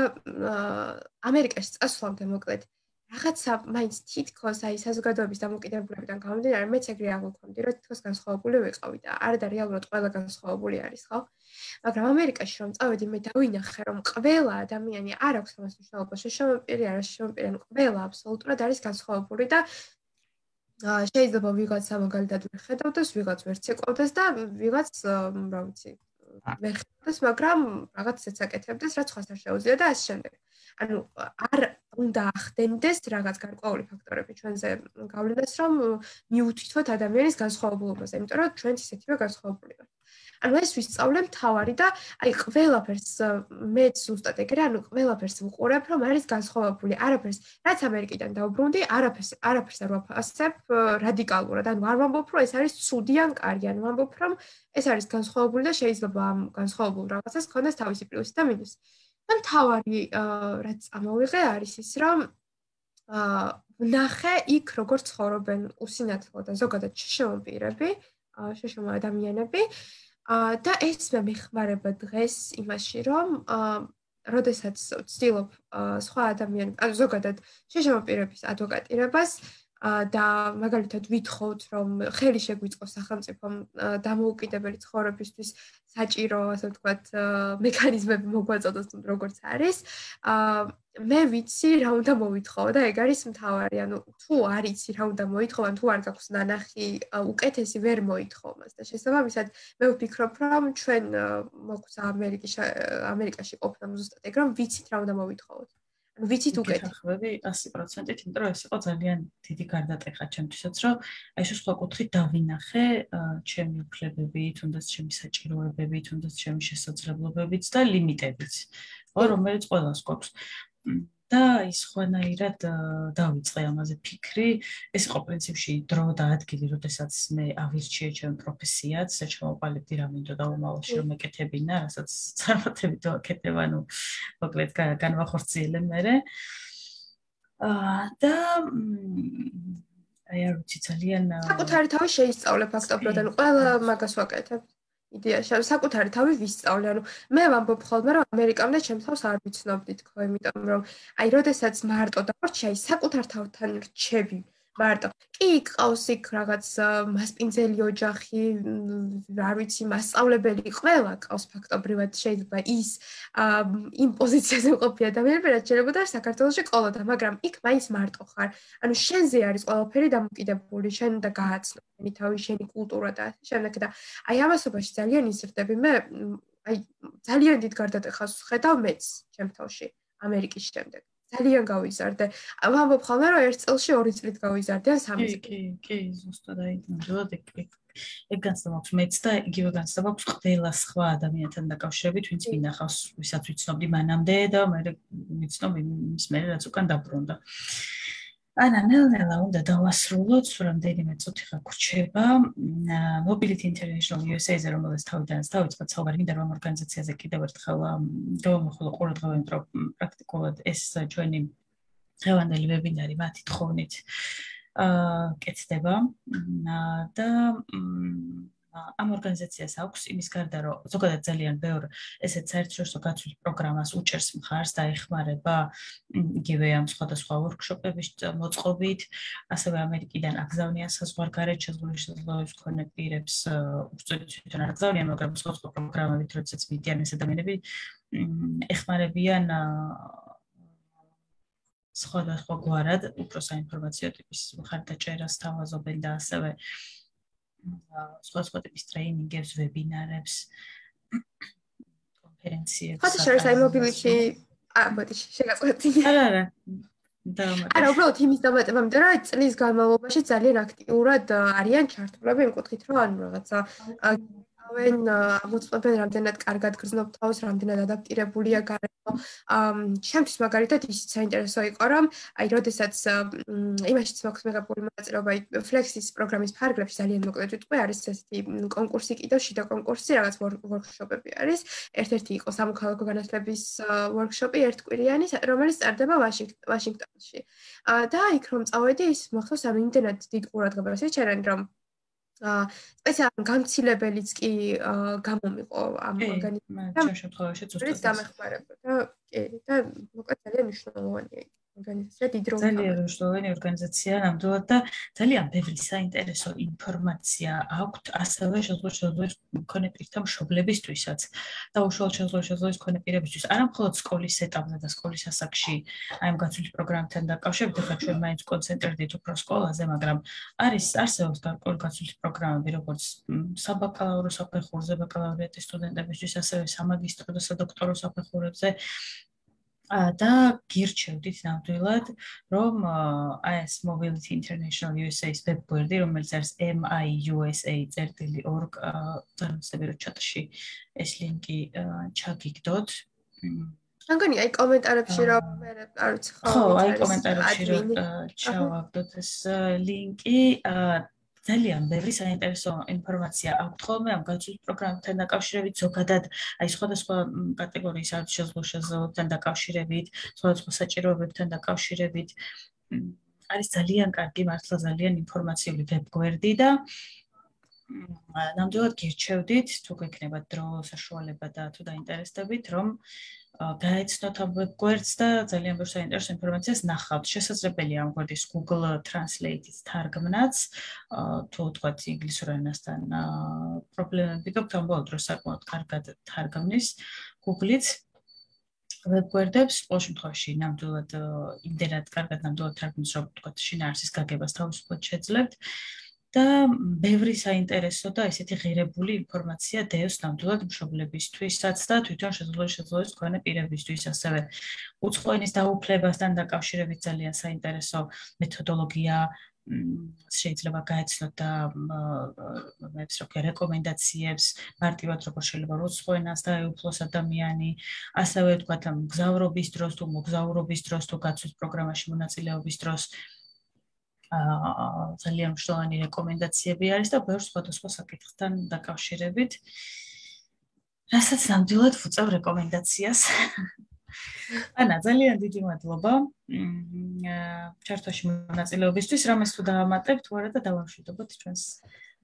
ამერიკაში წასვლამდე მოკლედ რაღაცა მაინც თითქოს აი საზოგადოების დამოკიდებულებიდან გამომდინარე მეც ეგრე აღვიქვამდი რომ თითქოს განსხვავებული ვიყავი და არ და რეალურად ყველა განსხვავებული არის, ხო? მაგრამ ამერიკაში რომ წავედი მე დავინახე რომ ყველა ადამიანი არ აქვს ამას მნიშვნელობა, შეშმოპირი არა შეშმოპირი, ანუ ყველა აბსოლუტურად არის განსხვავებული და შეიძლება ვიღაცა მაგალითად ვერ ხედავდეს, ვიღაც ვერც ეკავდეს და ვიღაც რა ვიცი ვერ ხედავდეს, მაგრამ რაღაც ისეც აკეთებდეს, რაც სხვას არ შეუძლია და ასე შემდეგ. ანუ არ უნდა ახდენდეს რაღაც გარკვეული ფაქტორები ჩვენზე გავლენას, რომ მიუთითოთ ადამიანის განსხვავებულობაზე, იმიტომ რომ ჩვენც ისეთივე განსხვავებული ვართ. ანუ ეს ვისწავლე მთავარი და აი ყველაფერს მეც ზუსტად ეგრე, ანუ ყველაფერს ვუყურებ, რომ არის განსხვავებული, არაფერს, რაც ამერიკიდან დავბრუნდი, არაფერს არ ვაფასებ რადიკალურად. ანუ არ ვამბობ, რომ ეს არის ცუდი ან კარგი, ანუ ვამბობ, რომ ეს არის განსხვავებული და შეიძლება ამ განსხვავებულ რაღაცას ქონდეს თავისი პლუსი და მინუსი. და მთავარი რაც ამოვიღე არის ის, რომ ვნახე იქ როგორ ცხოვრობენ უსინათლო და ზოგადად შეშმო პირები, შეშმო ადამიანები და ეს მე მეხმარება დღეს იმაში, რომ როდესაც ვცდილობ სხვა ადამიანებს, ანუ ზოგადად შეშმო პირების ადვოკატირებას და მაგალითად ვითხოვთ, რომ ხელი შეგვიწყოს სახელმწიფომ დამოუკიდებელი ცხოვრებისთვის საჭირო, ასე ვთქვათ, მექანიზმები მოგვაწოდოს როგორც არის. მე ვიცი რა უნდა მოვითხოვო და ეგ არის მთავარი. ანუ თუ არ იცი რა უნდა მოითხოვო, ან თუ არ გაქვს ნანახი, უკეთესი ვერ მოითხოვ მას და შესაბამისად მე ვფიქრობ, რომ ჩვენ მოგვცა ამერიკაში ყოფნა ზუსტად ეგ, რომ ვიცით რა უნდა მოვითხოვოთ. ანუ ვიცით უკეთე. ხმები 100%, იმიტომ რომ ეს იყო ძალიან დიდი გარდატეხა ჩემთვისაც, რომ აი ეს სხვა კუთხით დავინახე ჩემი უფლებები, თუნდაც ჩემი საჭიროებები, თუნდაც ჩემი შესაძლებლობებიც და ლიმიტებიც, ხო, რომელიც ყველას გვაქვს. და ის ხვანაირად დავიწყე ამაზე ფიქრი. ეს იყო პრინციპში დრო და ადგილი, როდესაც მე ავირჩიე ჩემ პროფესიას, საჩვენებალებდი რა მინდოდა უმალში რომ ეკეთებინა, რასაც წარმატებით ვაკეთებ, ანუ მოკლედ განვახორციელე მე. და აი არ ვიცი ძალიან საკუთარი თავი შეისწავლე ფაქტობრივად, ანუ ყველა მაგას ვაკეთებ. იდეაში საკუთარი თავი ვისწავლე, ანუ მე ვამბობ ხოლმე, რომ ამერიკამდე ჩემს თავს არ ვიცნობდი თქო, იმიტომ რომ აი როდესაც მარტო დავრჩი, აი საკუთარ თავთან რჩები, მარტო. კი, ყავს იქ რაღაც მასპინძელი ოჯახი, არ ვიცი, მასწავლებელი, ყველა ყავს ფაქტობრივად შეიძლება ის იმ პოზიციაზე ყოფი ადამიანები, რაც შეიძლება საქართველოში ყოლოდა, მაგრამ იქ მაინც მარტო ხარ. ანუ შენზე არის ყველაფერი დამოკიდებული, შენ და გააცნო, შენი თავი, შენი კულტურა და ასე შემდეგ და აი ამასობაში ძალიან იზრდები მე, აი ძალიან დიდ გარდატეხას ხედავ მეც ჩემ თავში ამერიკის შემდეგ. ძალიან გავიზარდე. ვამბობ ხოლმე რომ ერთ წელში 2 წლით გავიზარდე ან 3 წლით. კი, ზუსტად აი ნამდვილად ეგ განცდა მაქვს მეც და იგივე განცდა მაქვს ყველა სხვა ადამიანთან დაკავშირებით, ვინც მინახავს, ვისაც ვიცნობდი მანამდე და მე ვიცნობ იმის მერე რაც უკან დაბრუნდა. ანა, ნელ-ნელა უნდა დავასრულოთ, რამდენიმე წუთი ხა გრჩება. Mobility International USA-ზე, რომელიც თავიდანაც დავიწყოთ საუბარი მინდა რომ ორგანიზაციაზე კიდევ ერთხელ დავამახვილო ყურადღება, იმიტომ რომ პრაქტიკულად ეს ჩვენი დღევანდელი ვებინარი მათი თხოვნით კეთდება და ამ ორგანიზაციას აქვს იმის გარდა რომ ზოგადად ძალიან ბევრ ესეთ საერთაშორისო გაცვლით პროგრამას უჭერს მხარს და ეხმარება იგივე ამ სხვადასხვა ვორქშოპების მოწყობით, ასევე ამერიკიდან აგზავნიან საზღვარგარეთ შესაძლებლობის მქონე პირებს უწევთ არ აგზავნიან, მაგრამ სხვადასხვა პროგრამებით როდესაც მიდიან ეს ადამიანები ეხმარებიან სხვადასხვა გვარად უფრო საინფორმაციო ტიპის მხარდაჭერას თავაზობენ და ასევე სხვადასხვა ტიპის ტრეინინგებს, ვებინარებს, კონფერენციებს. ხოთი შორის აი mobility ბოდიში შეგაწყვეტი. არა. არა, უბრალოდ იმის დამატება, იმიტომ რომ წლის განმავლობაში ძალიან აქტიურად არიან ჩართულები იმ კუთხით, რომ ანუ რაღაცა მოწმობენ რამდენად კარგად გრძნობ თავს, რამდენად ადაპტირებულია გარემო. ჩემთვის მაგალითად ისიც საინტერესო იყო, რომ აი როდესაც იმაშიც მაქვს მიღებული მონაწილეობა Flexis პროგრამის ფარგლებში ძალიან მოკლედ ვიტყვი, არის ესეთი კონკურსი კიდევ შიდა კონკურსი, რაღაც ვორქშოპები არის. ერთ-ერთი იყო სამოქალაქო განათლების ვორქშოპი ერთკვირიანი, რომელიც ტარდება ვაშინგტონში. და იქ რომ წავედი, ის მოხდა იმდენად დიდ ყურადღებას ეჩერენ, რომ სპეციალურად გამცილებელიც კი გამომიყო ამ ორგანიზაციამ. ჩემ შემთხვევაში ზუსტად დამეხმარება და კი და მოკლედ ძალიან მნიშვნელოვანია ორგანიზაცია, დიდ როლს ძალიან მნიშვნელოვანი ორგანიზაცია ნამდვილად და ძალიან ბევრი საინტერესო ინფორმაცია აქვთ ასევე შესაძლოა მქონე პირთა მშობლებისთვისაც და უშუალოდ შესაძლოა მქონე პირებისთვის არა მხოლოდ სკოლის ეტაპზე და სკოლის ასაკში აი ამ გაცვლით პროგრამებთან დაკავშირებით, ახლა ჩვენ მაინც კონცენტრირდით უფრო სკოლაზე, მაგრამ არსებობს გარკვეული გაცვლით პროგრამები, როგორც საბაკალავრო საფეხურზე ბაკალავრიატის სტუდენტებისთვის, ასევე სამაგისტრო და სადოქტორო საფეხურებზე და გირჩევდით ნამდვილად, რომ ეს Mobility International USA-ს ვებგვერდი, რომელიც არის miusa.org, წარმოსდები რომ ჩატში ეს ლინკი ჩაგიგდოთ. მგონი აი კომენტარებში რომ მე არ ვიცი ხო, აი კომენტარებში რომ ჩავაგდოთ ეს ლინკი. ძალიან ბევრი საინტერესო ინფორმაცია აქვთ ხოლმე ამ გაცვლით პროგრამებთან დაკავშირებით, ზოგადად აი სხვადასხვა კატეგორიის შესაძლებლობებთან დაკავშირებით, სხვადასხვა საჭიროებებთან დაკავშირებით. არის ძალიან კარგი, მართლა ძალიან ინფორმაციული ვებგვერდი და ნამდვილად გირჩევდით, თუ გექნებათ დრო, საშუალება და თუ დაინტერესდებით, რომ გაეცნოთ ამ ვებგვერდს და ძალიან ბევრ საინტერესო ინფორმაციას ნახავთ. შესაძლებელია ამ გვერდის Google Translate-ის თარგმნაც, თუ თქვათ ინგლისურ ენასთან პრობლემები გაქვთ, ამ ბოლო დროს საკმაოდ კარგად თარგმნის Google-იც ვებგვერდებს, ყოველ შემთხვევაში ნამდვილად იმდენად კარგად ნამდვილად თარგმნის, რომ თქვათ შინაარსის გაგებას თავისუფლად შეძლებთ. და ბევრი საინტერესო და ესეთი ღირებული ინფორმაცია დევს ნამდვილად მშობლებისთვისაც და თვითონ შესაძლოა მქონე პირებისთვის, ასევე უცხო ენის დაუფლებასთან დაკავშირებით ძალიან საინტერესო მეთოდოლოგია შეიძლება გაეცნოთ და რეკომენდაციებს მარტივად როგორ შეიძლება უცხო ენას დაეუფლოს ადამიანი, ასევე თქვათ მგზავრობის დროს თუ მოგზაურობის დროს თუ გაცვლის პროგრამაში მონაწილეობის დროს ძალიან მნიშვნელოვანი რეკომენდაციები არის და ბევრ სხვადასხვა საკითხთან დაკავშირებით, რასაც ნამდვილად ვუწევ რეკომენდაციას. ანა, ძალიან დიდი მადლობა ჩართვაში მონაწილეობისთვის, რამეს თუ დავამატებთ, თუ არა და დავამშვიდობოთ ჩვენს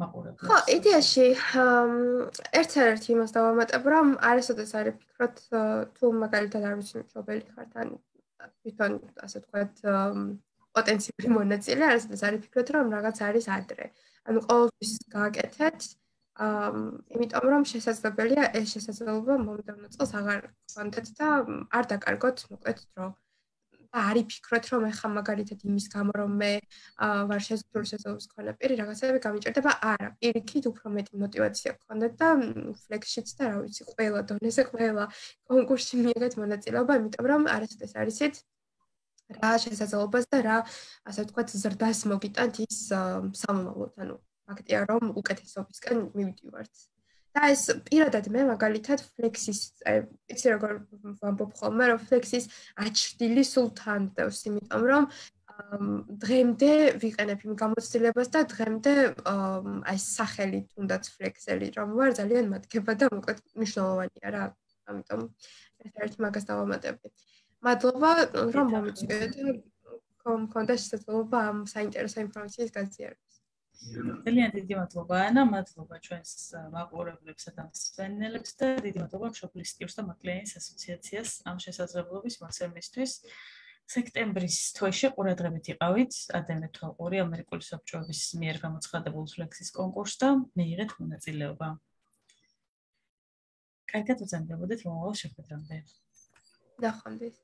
მაყურებლებს. ხო, იდეაში ერთ-ერთ იმას დავამატებ, რომ არასოდეს არ ვფიქრობ, თუ მაგალითად არ ვიცი მშობელი ხართ ან თვითონ ასე ვთქვათ პოტენციური მონაწილე, არასდროს არ ვფიქრობთ, რომ რაღაც არის ადრე. ანუ ყოველთვის გააკეთეთ, იმიტომ რომ შესაძლებელია ეს შესაძლებლობა მომდევნო წელს აღარ გქონდეთ და არ დაკარგოთ მოკლედ დრო. და არ იფიქროთ, რომ ეხლა მაგალითად იმის გამო, რომ მე ვარ შეზღუდული შესაძლებლობის მქონე პირი, რაღაცები გამიჭირდება. არა, პირიქით უფრო მეტი мотиваცია გქონდეთ და ფლექსშიც და რა ვიცი, ყველა დონეზე, ყველა კონკურსში მიიღეთ მონაწილეობა, იმიტომ რომ არასოდეს არ იცით რა შესაძლებლობას და რა, ასე ვთქვათ, ზრდას მოგიტანთ ის სამომავლოდ, ანუ ფაქტია, რომ უკეთესობისკენ მივდივართ. და ეს პირადად მე მაგალითად ფლექსის, იცი როგორ ვამბობ ხოლმე, რომ ფლექსის აჩრდილი სულ თანდავს, იმიტომ რომ დღემდე ვიყენებ იმ გამოცდილებას და დღემდე აი სახელი თუნდაც ფლექსელი რომ ვარ ძალიან მადგება და მოკლედ მნიშვნელოვანია რა. ამიტომ ერთ-ერთი მაგას დავამატებდი. მადლობა რომ მომიწვიეთ და მქონდა შესაძლებლობა ამ საინტერესო ინფორმაციის გაზიარებას. ძალიან დიდი მადლობა ანა, მადლობა ჩვენს მაყურებლებსა და მსმენელებს და დიდი მადლობა მშობლის ტიპს და მაკლიანის ასოციაციას ამ შესაძლებლობის მოსცემისთვის. სექტემბრის თვეში ყურადღებით იყავით ადრე თვალყური ამერიკული საბჭოების მიერ გამოცხადებულ ფლექსის კონკურსს და მიიღეთ მონაწილეობა. კარგად უზამდებოდეთ მომავალ შეხვედრამდე. ნახვამდის.